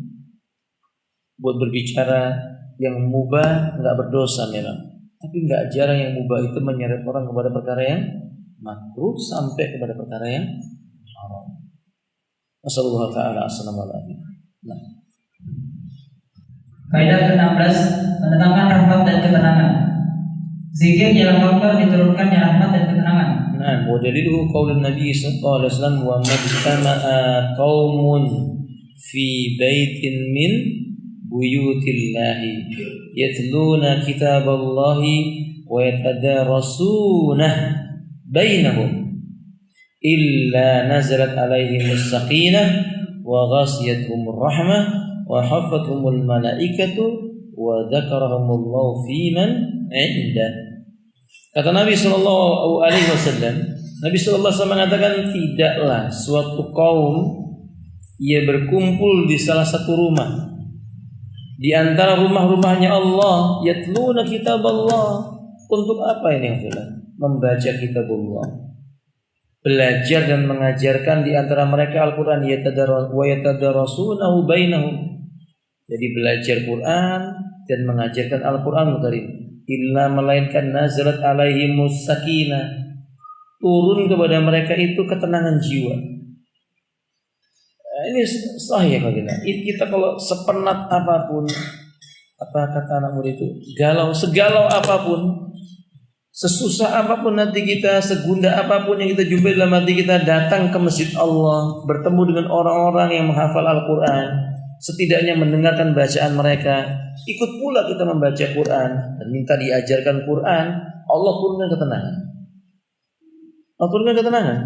Buat berbicara yang mubah, nggak berdosa memang. Tapi nggak jarang yang mubah itu menyeret orang kepada perkara yang makruh sampai kepada perkara yang haram. Wassalamualaikum warahmatullahi wabarakatuh. Nah. Kaidah ke-16, mendatangkan rahmat dan ketenangan. Zikir ialah faktor diturunkannya rahmat dan ketenangan. Nah, wa daliluhu qaulun Nabi sallallahu alaihi wasallam wa majtama'a qaumun fi baitin min buyutillahi yatluna kitaballahi wa yatadarasunahu bainahum illa nazalat alaihimus sakinah wa ghasiyatuhumur rahmah wa hafathumul malaikatu wa dzakarahumullahu fiman indah. Kata Nabi sallallahu alaihi wasallam, Nabi sallallahu alaihi wasallam mengatakan, tidaklah suatu kaum ia berkumpul di salah satu rumah di antara rumah-rumahnya Allah, yatluna kitaballah. Untuk apa ini yang membaca kitabullah, belajar dan mengajarkan di antara mereka Al-Qur'an, yatadarasunahu bainahum. Jadi belajar Quran dan mengajarkan Al-Qur'an Karim. Illa melainkan nazalat alaihimus sakinah, turun kepada mereka itu ketenangan jiwa. Ini sahih ya. Kita kalau sepenat apapun, apa kata anak muda itu, segalau apapun, sesusah apapun nanti kita, segunda apapun yang kita jumpai dalam hati kita, datang ke masjid Allah, bertemu dengan orang-orang yang menghafal Al-Quran, setidaknya mendengarkan bacaan mereka, ikut pula kita membaca Quran dan minta diajarkan Quran, Allah turunkan ketenangan. Allah turunkan ketenangan.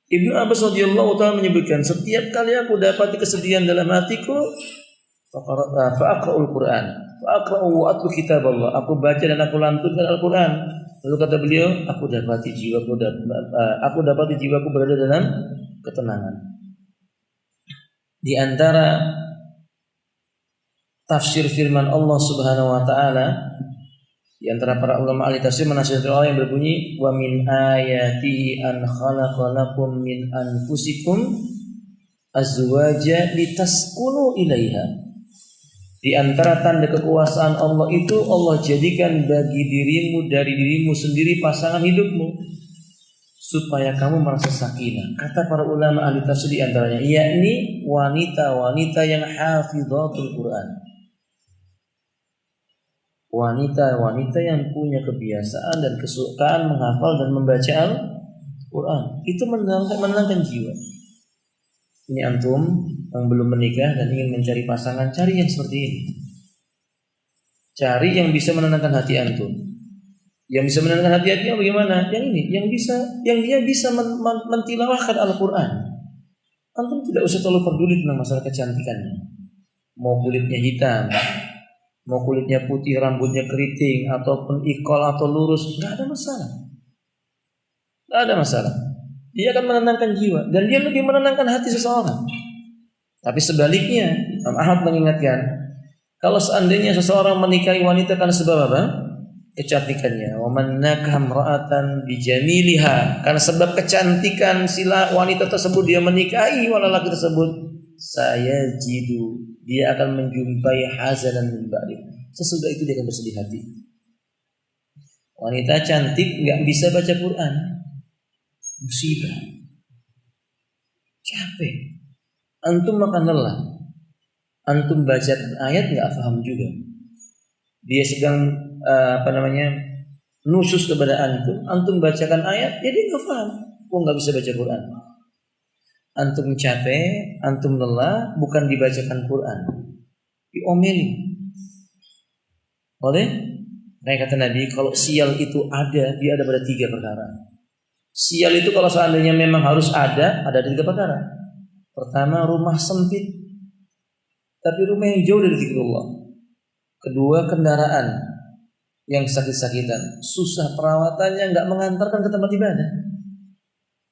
Ibnu Abbas radhiyallahu ta'ala menyebutkan, setiap kali aku dapati kesedihan dalam hatiku, fa'aqra'ul Quran, fa'aqra'u wa atlu kitab Allah, aku baca dan aku lantunkan Al-Quran. Lalu kata beliau, aku dapati jiwaku berada dalam ketenangan. Di antara tafsir firman Allah Subhanahu wa taala, di antara para ulama ahli tafsir menafsirkan ayat yang berbunyi, wa min ayati an khalaqalakum min anfusikum azwaja litaskunu ilaiha. Di antara tanda kekuasaan Allah itu, Allah jadikan bagi dirimu dari dirimu sendiri pasangan hidupmu supaya kamu merasa sakinah. Kata para ulama ahli tafsir di antaranya, yakni wanita-wanita yang hafidhatul Quran. Wanita-wanita yang punya kebiasaan dan kesukaan menghafal dan membaca Al-Quran. Itu menenangkan jiwa. Ini antum yang belum menikah dan ingin mencari pasangan, cari yang seperti ini. Cari yang bisa menenangkan hati antum. Yang bisa menenangkan hati antum bagaimana? Yang ini, yang dia bisa mentilawahkan Al-Quran. Antum tidak usah terlalu peduli tentang masalah kecantikannya. Mau kulitnya hitam, mau kulitnya putih, rambutnya keriting, ataupun ikol atau lurus, nggak ada masalah. Nggak ada masalah. Dia akan menenangkan jiwa dan dia lebih menenangkan hati seseorang. Tapi sebaliknya, Imam Ahmad mengingatkan, kalau seandainya seseorang menikahi wanita karena sebab apa? Kecantikannya. Wa man nakah imra'atan bijamiliha, karena sebab kecantikan sila wanita tersebut dia menikahi lelaki tersebut, saya jidu, dia akan menjumpai hazanan min ba'di. Sesudah itu dia akan bersedih hati. Wanita cantik nggak bisa baca Quran, musibah, capek. Antum makan lelah, antum bacakan ayat nggak paham juga. Dia sedang nusus kepada antum bacakan ayat, dia nggak paham, nggak bisa baca Quran. Antum capek, antum lelah, bukan dibacakan Quran, diomeli. Oleh kata Nabi, kalau sial itu ada, dia ada pada 3 perkara. Sial itu kalau seandainya memang harus ada 3 perkara. Pertama, rumah sempit, tapi rumah yang jauh dari zikrullah. Kedua, kendaraan yang sakit-sakitan, susah perawatannya, nggak mengantarkan ke tempat ibadah.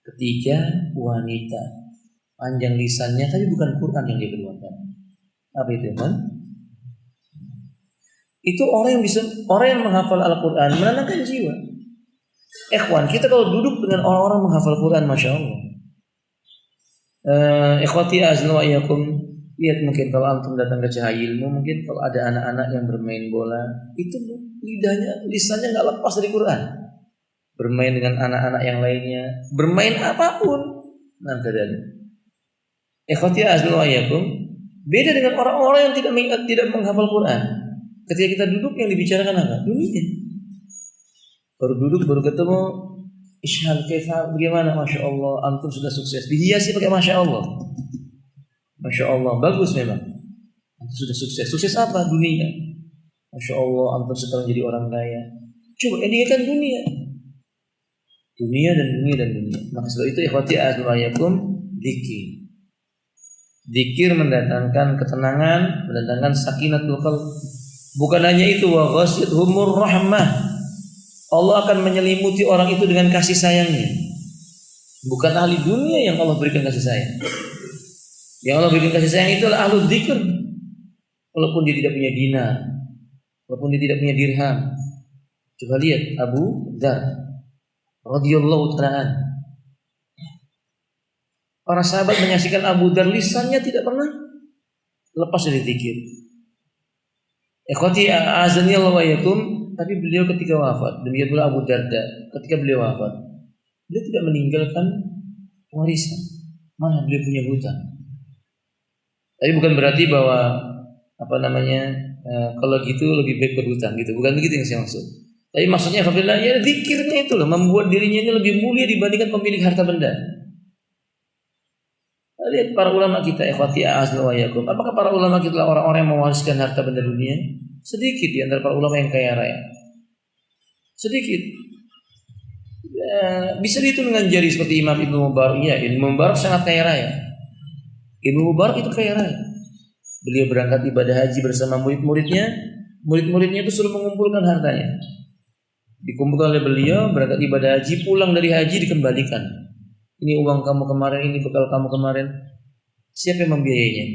Ketiga, wanita, panjang lisannya tapi bukan Quran yang dia keluarkan. Apa itu, teman? Itu orang yang menghafal Al-Quran menenangkan jiwa. Ikhwan, kita kalau duduk dengan orang-orang menghafal Quran, masya Allah. Ikhwati azza wa iyakum, lihat mungkin kalau antum datang ke Cahaya Ilmu, mungkin kalau ada anak-anak yang bermain bola, itu lisannya nggak lepas dari Quran. Bermain dengan anak-anak yang lainnya, bermain apapun, ikhwati azza wa iyakum, beda dengan orang-orang yang tidak menghafal Quran. Ketika kita duduk, yang dibicarakan apa? Dunia. Baru duduk, baru ketemu, Ishal kaifa, bagaimana? Masya Allah, antum sudah sukses. Dihiasi pakai Masya Allah. Masya Allah, bagus memang. Antum sudah sukses. Sukses apa? Dunia. Masya Allah, antum sekarang jadi orang kaya. Coba indikan dunia. Dunia dan dunia dan dunia. Maka sebab itu ikhwati a'azzaikum, dzikir. Dzikir mendatangkan ketenangan, mendatangkan sakinatul qalb. Bukan hanya itu, wa ghasyiyatuhumur rahmah. Allah akan menyelimuti orang itu dengan kasih sayangnya. Bukan ahli dunia yang Allah berikan kasih sayang. Yang Allah berikan kasih sayang itu adalah ahlu dzikir. Walaupun dia tidak punya dinar, walaupun dia tidak punya dirham. Coba lihat Abu Dzar radhiyallahu ta'ala. Para sahabat menyaksikan Abu Dzar, lisannya tidak pernah lepas dari dzikir. Ikhwati azani Allah wa yakum, tapi beliau ketika wafat, demikian pula Abu Darda, ketika beliau wafat, beliau tidak meninggalkan warisan, malah beliau punya hutang. Tapi bukan berarti bahwa kalau gitu lebih baik berhutang gitu, bukan begitu yang saya maksud. Tapi maksudnya alhamdulillah, ya zikirnya itu loh, membuat dirinya ini lebih mulia dibandingkan pemilik harta benda. Lihat para ulama kita, ikhwati a'azna wa yakum. Apakah para ulama kita adalah orang-orang yang mewariskan harta benda dunia? Sedikit di antara para ulama yang kaya raya. Sedikit. Bisa dihitung dengan jari seperti Imam Ibnu Mubarak. Ya, Ibnu Mubarak sangat kaya raya. Ibnu Mubarak itu kaya raya. Beliau berangkat ibadah haji bersama murid-muridnya. Murid-muridnya itu suruh mengumpulkan hartanya. Dikumpulkan oleh beliau, berangkat ibadah haji, pulang dari haji dikembalikan. Ini uang kamu kemarin, ini bekal kamu kemarin. Siapa yang membiayainya?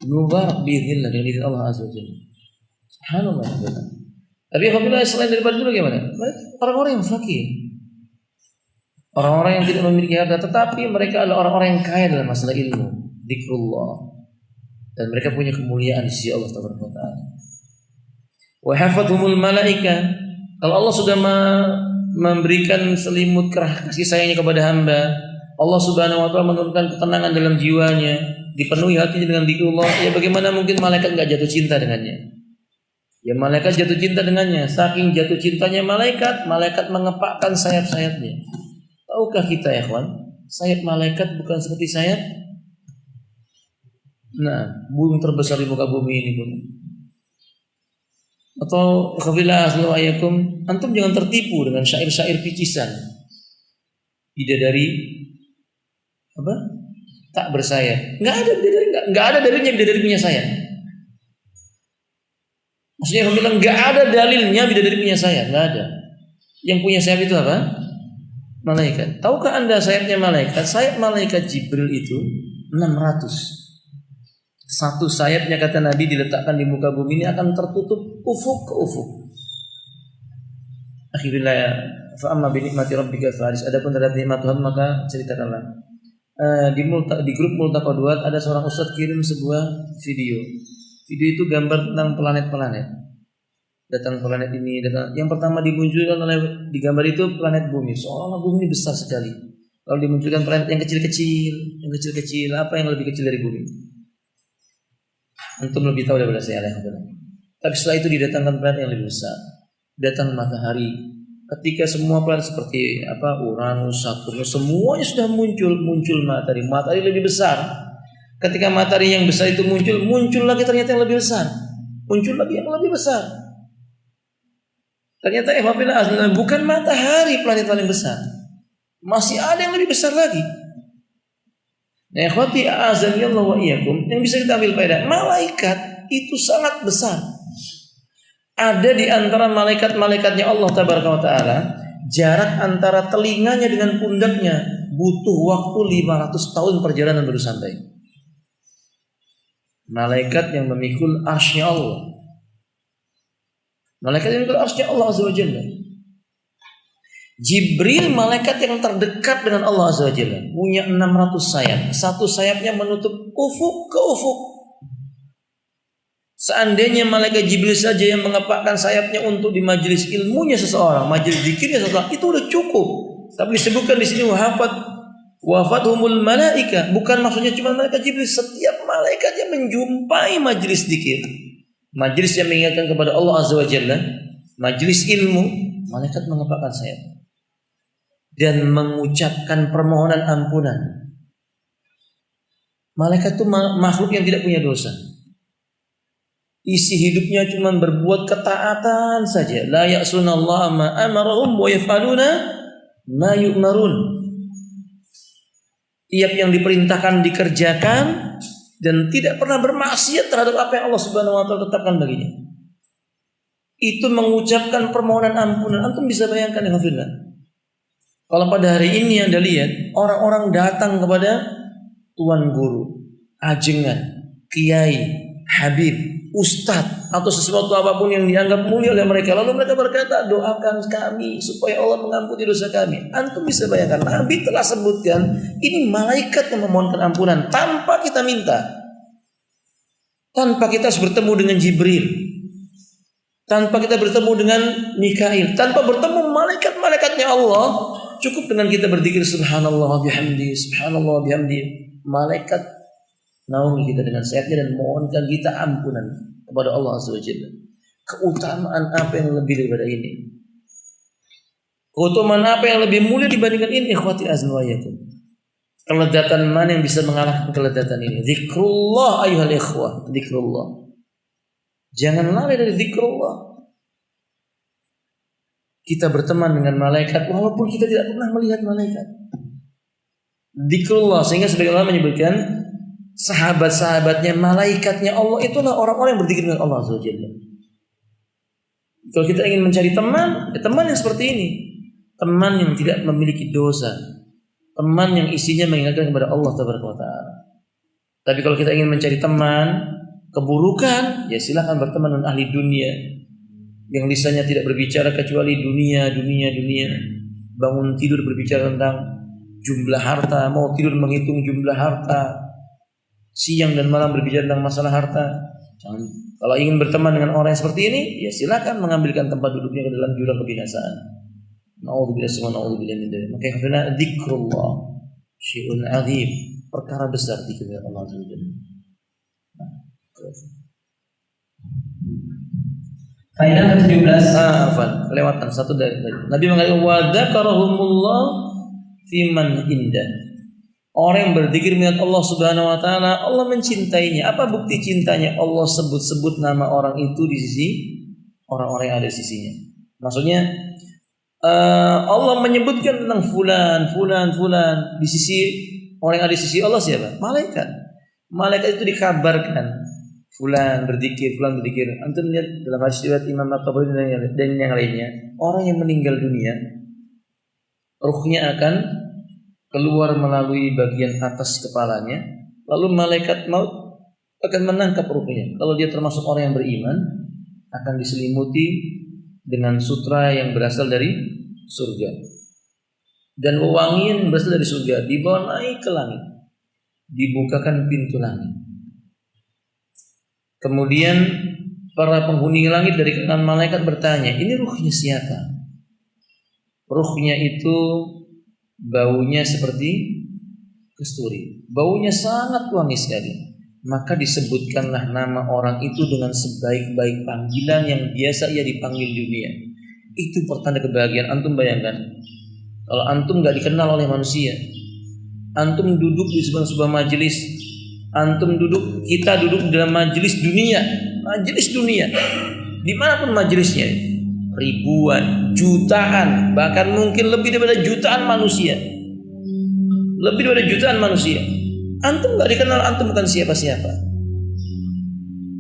Mubarak biiznillah, dengan izin Allah azza wajalla. Subhanallah. Tapi alhamdulillah selain daripada itu bagaimana? Orang-orang yang fakir, orang-orang yang tidak memiliki harta, tetapi mereka adalah orang-orang yang kaya dalam masalah ilmu, dzikrullah, dan mereka punya kemuliaan di sisi Allah Taala. Wa hafathumul malaika. Kalau Allah sudah memberikan selimut kasih sayangnya kepada hamba, Allah Subhanahu wa taala menurunkan ketenangan dalam jiwanya, dipenuhi hatinya dengan dzikrullah, ya bagaimana mungkin malaikat enggak jatuh cinta dengannya? Ya malaikat jatuh cinta dengannya. Saking jatuh cintanya malaikat mengepakkan sayap-sayapnya. Tahukah kita ya kawan, sayap malaikat bukan seperti sayap burung terbesar di muka bumi ini pun. Atau khafilah asalamualaikum, antum jangan tertipu dengan syair-syair picisan. Bidadari tak bersayap. Enggak ada dalilnya bidadari punya sayap. Maksudnya kamu bilang enggak ada dalilnya bidadari punya sayap, enggak ada. Yang punya sayap itu apa? Malaikat. Tahukah Anda sayapnya malaikat? Sayap malaikat Jibril itu 600. Satu sayapnya kata Nabi diletakkan di muka bumi ini akan tertutup ufuk ke ufuk. Akhirnya fa amma bi nikmati rabbika faris. Adapun terhadap nikmat Tuhan maka ceritakanlah. Di grup Multaqaduat ada seorang ustaz kirim sebuah video. Video itu gambar tentang planet-planet. datang planet ini, datang. Yang pertama dimunculkan oleh di gambar itu planet bumi. Seolah-olah bumi ini besar sekali. Lalu dimunculkan planet yang kecil-kecil, apa yang lebih kecil dari bumi? Antum lebih tahu daripada saya, alhamdulillah. Tapi setelah itu didatangkan planet yang lebih besar. Datang matahari. Ketika semua planet seperti Uranus, Saturnus, semuanya sudah muncul matahari. Matahari lebih besar. Ketika matahari yang besar itu muncul lagi ternyata yang lebih besar. Muncul lagi yang lebih besar. Ternyata bukan matahari planet paling besar. Masih ada yang lebih besar lagi. Nah, ikhwati a'azanillah wa iyyakum, yang bisa kita ambil faedah, malaikat itu sangat besar. Ada di antara malaikat-malaikatnya Allah tabaraka wa taala, jarak antara telinganya dengan pundaknya butuh waktu 500 tahun perjalanan baru sampai. Malaikat yang memikul arsy-Nya Allah. Malaikat yang memikul arsy-Nya Allah azza wa jalla. Jibril malaikat yang terdekat dengan Allah azza wa jalla, punya 600 sayap. Satu sayapnya menutup ufuk ke ufuk. Seandainya malaikat Jibril saja yang mengepakkan sayapnya untuk di majelis ilmunya seseorang, majelis zikirnya seseorang, itu udah cukup. Tapi disebutkan di sini wafathumul malaika, bukan maksudnya cuma malaikat Jibril, setiap malaikat yang menjumpai majelis zikir, majelis yang mengingatkan kepada Allah azza wa jalla, majelis ilmu, malaikat mengepakkan sayap dan mengucapkan permohonan ampunan. Malaikat itu makhluk yang tidak punya dosa. Isi hidupnya cuma berbuat ketaatan saja. La ya'sunallaha ma amarahum wa yaf'aluna ma yu'marun. Tiap yang diperintahkan dikerjakan dan tidak pernah bermaksiat terhadap apa yang Allah Subhanahu wa taala tetapkan baginya. Itu mengucapkan permohonan ampunan. Antum bisa bayangkan ya hafizillah. Kalau pada hari ini Anda lihat orang-orang datang kepada tuan guru, ajengan, kiai, habib, ustadz atau sesuatu apapun yang dianggap mulia oleh mereka, lalu mereka berkata, doakan kami supaya Allah mengampuni dosa kami. Antum bisa bayangkan, Nabi telah sebutkan ini malaikat yang memohonkan ampunan tanpa kita minta, tanpa kita harus bertemu dengan Jibril, tanpa kita bertemu dengan Mikail, tanpa bertemu malaikat-malaikatnya Allah. Cukup dengan kita berzikir subhanallah bihamdi, subhanallah bihamdi, malaikat naungi kita dengan sayapnya dan mohonkan kita ampunan kepada Allah azza wa jalla. Keutamaan apa yang lebih daripada ini? Keutamaan apa yang lebih mulia dibandingkan ini? Ikhwati azza wa yakum. Kelezatan mana yang bisa mengalahkan kelezatan ini? Zikrullah ayuhal ikhwah, zikrullah. Jangan lari dari zikrullah. Kita berteman dengan malaikat walaupun kita tidak pernah melihat malaikat. Zikrullah, sehingga sebagian ulama menyebutkan sahabat-sahabatnya malaikatnya Allah itulah orang-orang yang berzikir dengan Allah azza wa jalla. Kalau kita ingin mencari teman, ya teman yang seperti ini. Teman yang tidak memiliki dosa. Teman yang isinya mengingatkan kepada Allah tabaraka wa taala. Tapi kalau kita ingin mencari teman keburukan, ya silakan berteman dengan ahli dunia yang lisannya tidak berbicara kecuali dunia. Bangun tidur berbicara tentang jumlah harta, mau tidur menghitung jumlah harta. Siang dan malam berbicara tentang masalah harta. Jangan. Kalau ingin berteman dengan orang yang seperti ini, ya silakan mengambilkan tempat duduknya ke dalam jurang kebinasaan. Na'udzubillah min dzalik. Maka karena zikrullah syai'un 'adzim, perkara besar di sisi Allah azza wa jalla. Faedah ke-17. Kelewatan satu dari Nabi mengatakan wa dzakarahumullah fi man indah. Orang yang berzikir mengingat Allah Subhanahu wa taala, Allah mencintainya. Apa bukti cintanya? Allah sebut-sebut nama orang itu di sisi orang-orang yang ada di sisinya. Maksudnya Allah menyebutkan tentang fulan di sisi orang yang ada di sisi Allah siapa? Malaikat. Malaikat itu dikabarkan fulan berzikir. Antum lihat dalam hadis riwayat Imam At-Tabari dan yang lainnya, orang yang meninggal dunia ruhnya akan keluar melalui bagian atas kepalanya, lalu malaikat maut akan menangkap ruhnya. Kalau dia termasuk orang yang beriman, akan diselimuti dengan sutra yang berasal dari surga dan wewangian yang berasal dari surga, dibawa naik ke langit, dibukakan pintu langit. Kemudian para penghuni langit dari kalangan malaikat bertanya, ini ruhnya siapa? Ruhnya itu baunya seperti kasturi, baunya sangat wangi sekali. Maka disebutkanlah nama orang itu dengan sebaik-baik panggilan yang biasa ia dipanggil di dunia. Itu pertanda kebahagiaan. Antum bayangkan, kalau antum gak dikenal oleh manusia, antum duduk di sebuah majelis, kita duduk di dalam majelis dunia, dimanapun majelisnya, ribuan, jutaan, bahkan mungkin lebih daripada jutaan manusia. Antum gak dikenal, antum bukan siapa-siapa.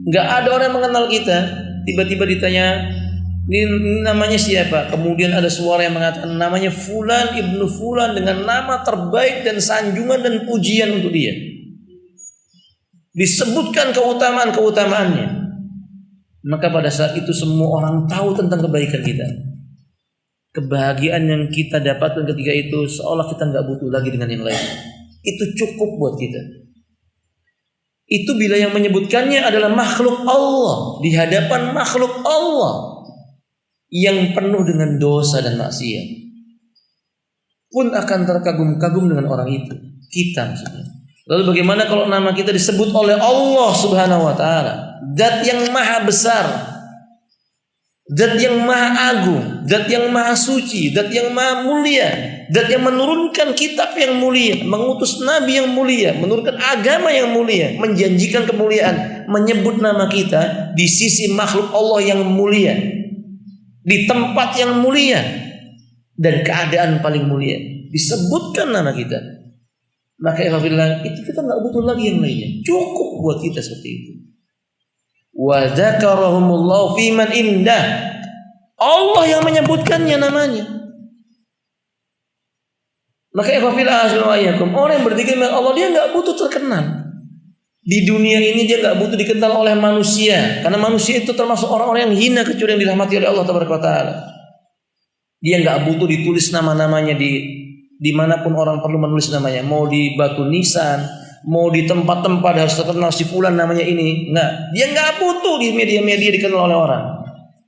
Gak ada orang yang mengenal kita. Tiba-tiba ditanya, ini namanya siapa? Kemudian ada suara yang mengatakan namanya Fulan ibnu Fulan, dengan nama terbaik dan sanjungan dan pujian untuk dia. Disebutkan keutamaan-keutamaannya. Maka pada saat itu semua orang tahu tentang kebaikan kita. Kebahagiaan yang kita dapatkan ketika itu seolah kita gak butuh lagi dengan yang lain. Itu cukup buat kita. Itu bila yang menyebutkannya adalah makhluk Allah, di hadapan makhluk Allah yang penuh dengan dosa dan maksiat, pun akan terkagum-kagum dengan orang itu, kita maksudnya. Lalu bagaimana kalau nama kita disebut oleh Allah Subhanahu wa taala, Zat yang maha besar, Zat yang maha agung, Zat yang maha suci, Zat yang maha mulia, Zat yang menurunkan kitab yang mulia, mengutus nabi yang mulia, menurunkan agama yang mulia, menjanjikan kemuliaan, menyebut nama kita di sisi makhluk Allah yang mulia, di tempat yang mulia dan keadaan paling mulia, disebutkan nama kita. Maka alhamdulillah, itu kita nggak butuh lagi yang lainnya, cukup buat kita seperti itu. Wa dzakarahumullahu fi man indah, Allah yang menyebutkannya namanya. Maka orang yang berzikir dengan Allah, dia nggak butuh terkenal. Di dunia ini dia nggak butuh dikenal oleh manusia, karena manusia itu termasuk orang-orang yang hina kecuali yang dirahmati oleh Allah Taala. Dia nggak butuh ditulis nama-namanya dimanapun orang perlu menulis namanya, mau di batu nisan, mau di tempat-tempat harus terkenal si fulan namanya ini. Nggak, dia nggak butuh di media-media dikenal oleh orang.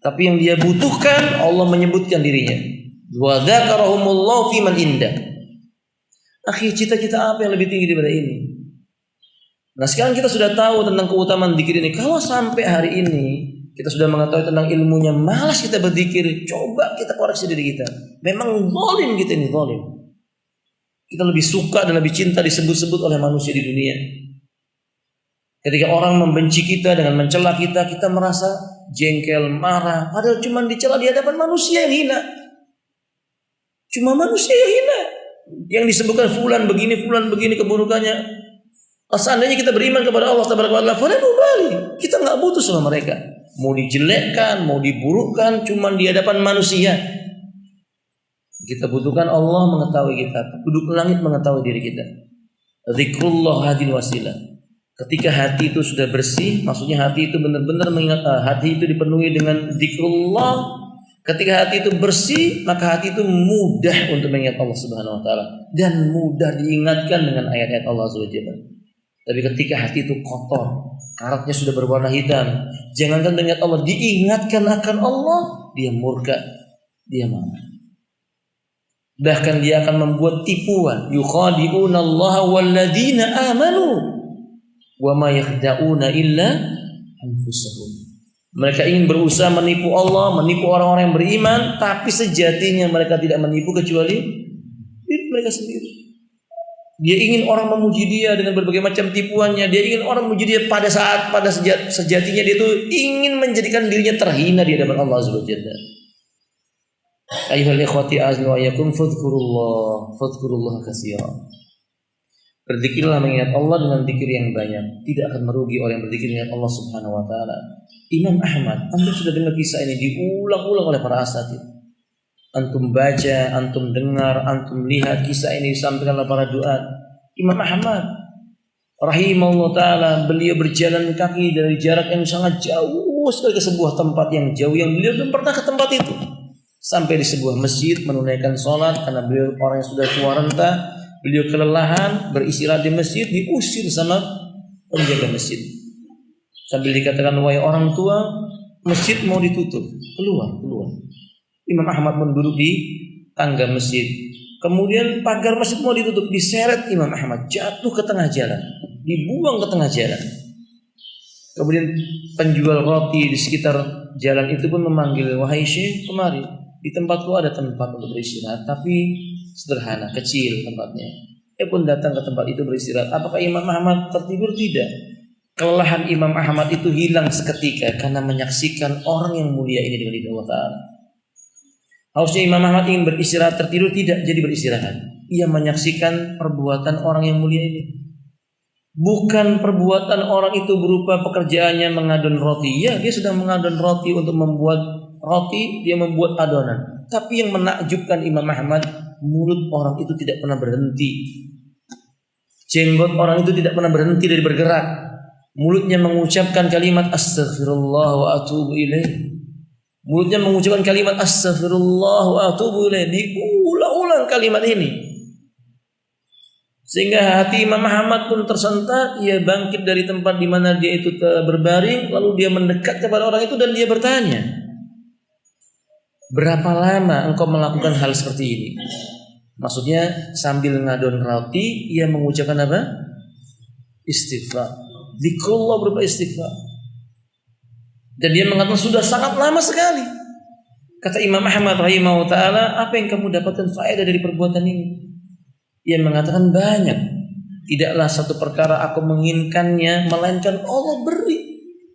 Tapi yang dia butuhkan, Allah menyebutkan dirinya. Wa dzakarahumullahu fi man indah. Akhir cita-cita apa yang lebih tinggi daripada ini? Nah, sekarang kita sudah tahu tentang keutamaan zikir ini. Kalau sampai hari ini kita sudah mengetahui tentang ilmunya, malas kita berzikir, coba kita koreksi diri kita. Memang zalim kita ini, zalim. Kita lebih suka dan lebih cinta disebut-sebut oleh manusia di dunia. Ketika orang membenci kita dengan mencela kita, kita merasa jengkel, marah. Padahal cuma dicela di hadapan manusia yang hina. Cuma manusia yang hina. Yang disebutkan fulan begini keburukannya. Seandainya kita beriman kepada Allah Taala, kita nggak butuh sama mereka. Mau dijelekkan, mau diburukkan, cuma di hadapan manusia. Kita butuhkan Allah mengetahui kita, penduduk langit mengetahui diri kita. Zikrullah hadil wasilah. Ketika hati itu sudah bersih, maksudnya hati itu benar-benar mengingat, hati itu dipenuhi dengan zikrullah. Ketika hati itu bersih, maka hati itu mudah untuk mengingat Allah Subhanahu wa taala dan mudah diingatkan dengan ayat-ayat Allah Subhanahu wa taala. Tapi ketika hati itu kotor, karatnya sudah berwarna hitam, jangankan mengingat Allah, diingatkan akan Allah, dia murka, dia marah. Bahkan dia akan membuat tipuan. Yukhadi'una Allah walladzina amanu wa ma yakhda'una illa anfusahum. Mereka ingin berusaha menipu Allah, menipu orang-orang yang beriman, tapi sejatinya mereka tidak menipu kecuali diri mereka sendiri. Dia ingin orang memuji dia dengan berbagai macam tipuannya. Dia ingin orang memuji dia pada sejatinya dia itu ingin menjadikan dirinya terhina di hadapan Allah Subhanahu wa taala. Ayyuhal ikhwati azza wa yakum fadhkurullah katsiran. Berzikirlah mengingat Allah dengan zikir yang banyak. Tidak akan merugi orang yang berzikir mengingat Allah Subhanahu wa taala. Imam Ahmad, antum sudah dengar kisah ini diulang-ulang oleh para asatidz. Antum baca, antum dengar, antum lihat kisah ini disampaikan oleh para duat. Imam Ahmad rahimahullah taala, beliau berjalan kaki dari jarak yang sangat jauh sekali ke sebuah tempat yang jauh yang beliau belum pernah ke tempat itu. Sampai di sebuah masjid menunaikan sholat karena beliau orang yang sudah tua renta. Beliau kelelahan beristirahat di masjid, diusir sama penjaga masjid. Sambil dikatakan, wahai orang tua, masjid mau ditutup, keluar. Imam Ahmad pun duduk di tangga masjid. Kemudian pagar masjid mau ditutup, diseret Imam Ahmad, jatuh ke tengah jalan, dibuang ke tengah jalan. Kemudian penjual roti di sekitar jalan itu pun memanggil, wahai Syekh, kemari. Di tempatku ada tempat untuk beristirahat, tapi sederhana, kecil tempatnya. Dia pun datang ke tempat itu beristirahat. Apakah Imam Ahmad tertidur? Tidak. Kelelahan Imam Ahmad itu hilang seketika karena menyaksikan orang yang mulia ini dengan ridha Allah Ta'ala. Harusnya Imam Ahmad ingin beristirahat, tertidur, tidak jadi beristirahat. Ia menyaksikan perbuatan orang yang mulia ini. Bukan perbuatan orang itu berupa pekerjaannya mengadon roti. Ya, dia sedang mengadon roti untuk membuat roti, dia membuat adonan. Tapi yang menakjubkan Imam Ahmad, mulut orang itu tidak pernah berhenti. Jenggot orang itu tidak pernah berhenti dari bergerak. Mulutnya mengucapkan kalimat astaghfirullah wa atubu ilaih. Mulutnya mengucapkan kalimat astaghfirullah wa atubu ilaih. Diulang-ulang kalimat ini. Sehingga hati Imam Ahmad pun tersentak. Ia bangkit dari tempat di mana dia itu berbaring, lalu dia mendekat kepada orang itu dan dia bertanya, berapa lama engkau melakukan hal seperti ini? Maksudnya sambil ngadon roti, ia mengucapkan apa? Istighfar. Zikrullah berupa istighfar. Dan dia mengatakan sudah sangat lama sekali. Kata Imam Ahmad rahimahullah ta'ala, apa yang kamu dapatkan faedah dari perbuatan ini? Ia mengatakan banyak. Tidaklah satu perkara aku menginginkannya, melainkan Allah beri.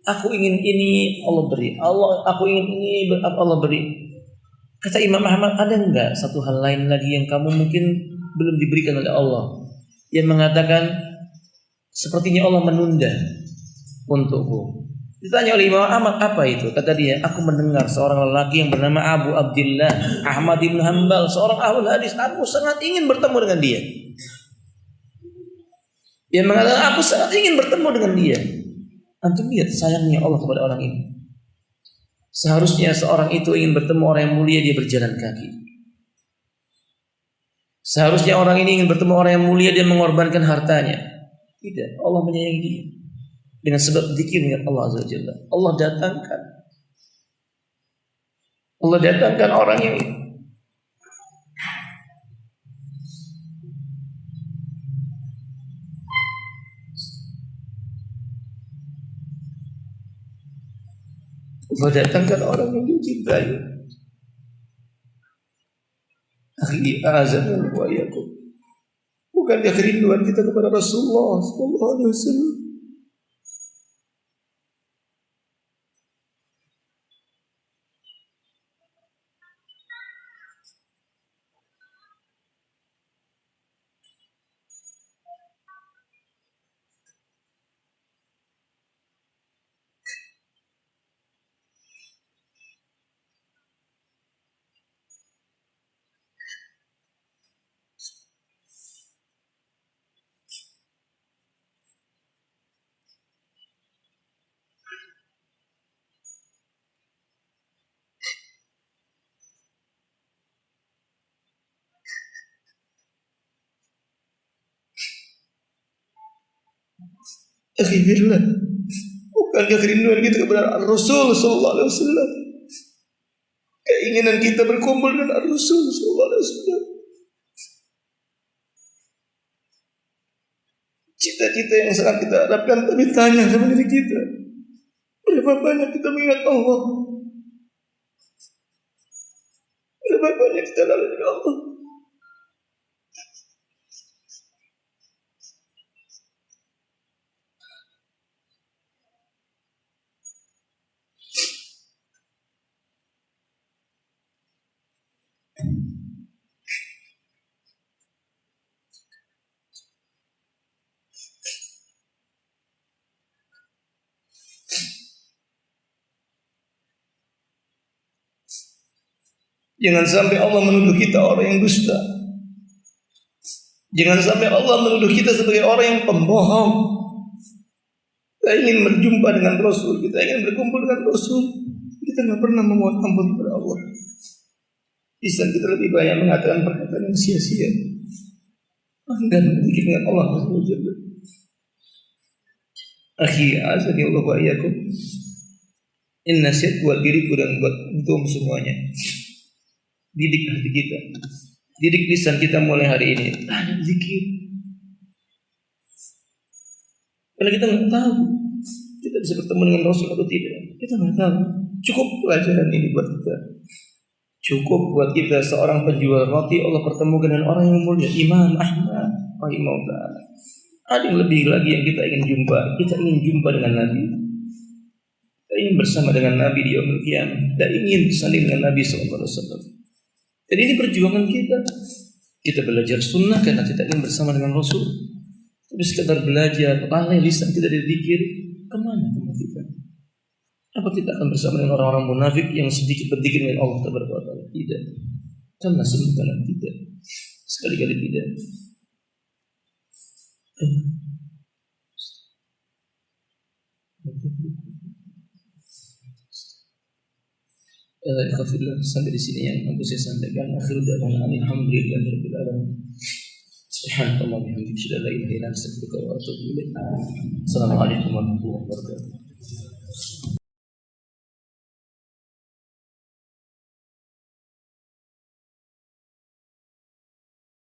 Aku ingin ini, Allah beri. Aku ingin ini, Allah beri. Kata Imam Ahmad, ada enggak satu hal lain lagi yang kamu mungkin belum diberikan oleh Allah? Ia mengatakan, sepertinya Allah menunda untukku. Ditanya oleh Imam Ahmad, apa itu? Kata dia, aku mendengar seorang lelaki yang bernama Abu Abdillah Ahmad bin Hanbal, seorang ahli hadis. Aku sangat ingin bertemu dengan dia. Dia mengatakan, aku sangat ingin bertemu dengan dia. Antum lihat sayangnya Allah kepada orang ini. Seharusnya seorang itu ingin bertemu orang yang mulia, dia berjalan kaki. Seharusnya orang ini ingin bertemu orang yang mulia, dia mengorbankan hartanya. Tidak, Allah menyayangi dia. Dengan sebab zikirnya Allah Azza wa Jalla, Allah datangkan orang yang dicintai. Akhi azan wa iyyakum. Bukankah kerinduan kita kepada Rasulullah sallallahu alaihi wasallam? Akhirnya, bukankah kerinduan kita kepada Rasul sallallahu alaihi wasallam? Keinginan kita berkumpul dengan Rasul sallallahu alaihi wasallam. Cita-cita yang sangat kita harapkan, tapi tanya sama diri kita, berapa banyak kita mengingat Allah? Berapa banyak kita lalui dengan Allah? Jangan sampai Allah menuduh kita orang yang dusta. Jangan sampai Allah menuduh kita sebagai orang yang pembohong. Kita ingin berjumpa dengan Rasul, kita ingin berkumpul dengan Rasul, kita tidak pernah memohon ampun kepada Allah. Bisa kita lebih banyak mengatakan perkataan yang sia-sia dan berzikir dengan Allah Subhanahu wa taala. Akhi azani Allah wa iyyakum. Ini nasihat buat diriku dan buat antum semuanya. Didik hati kita, didik lisan kita mulai hari ini. Banyak zikir. Karena kita nggak tahu kita bisa bertemu dengan Rasul atau tidak. Kita nggak tahu. Cukup pelajaran ini buat kita. Cukup buat kita seorang penjual roti Allah pertemukan dengan orang yang mulia, Imam Ahmad rahimahullah. Ada yang lebih lagi yang kita ingin jumpa. Kita ingin jumpa dengan Nabi. Kita ingin bersama dengan Nabi di yaumul qiyamah. Kita ingin bersanding dengan Nabi SAW. Dan ini perjuangan kita. Kita belajar sunnah karena kita ingin bersama dengan Rasul. Tapi sekedar belajar, lalai lisan kita dari zikir, kemana kita? Apa kita akan bersama dengan orang-orang munafik yang sedikit berzikir dengan Allah Taala? Tidak. Karena sebenarnya tidak. Sekali-kali tidak. Sampai di sini yang aku saya sampaikan. Akhir da'wana alhamdulillahirabbil alamin. Subhanallah bihamdihi, la ilaha illa anta, astaghfiruka wa atubu ilaik. Assalamualaikum warahmatullahi wabarakatuh.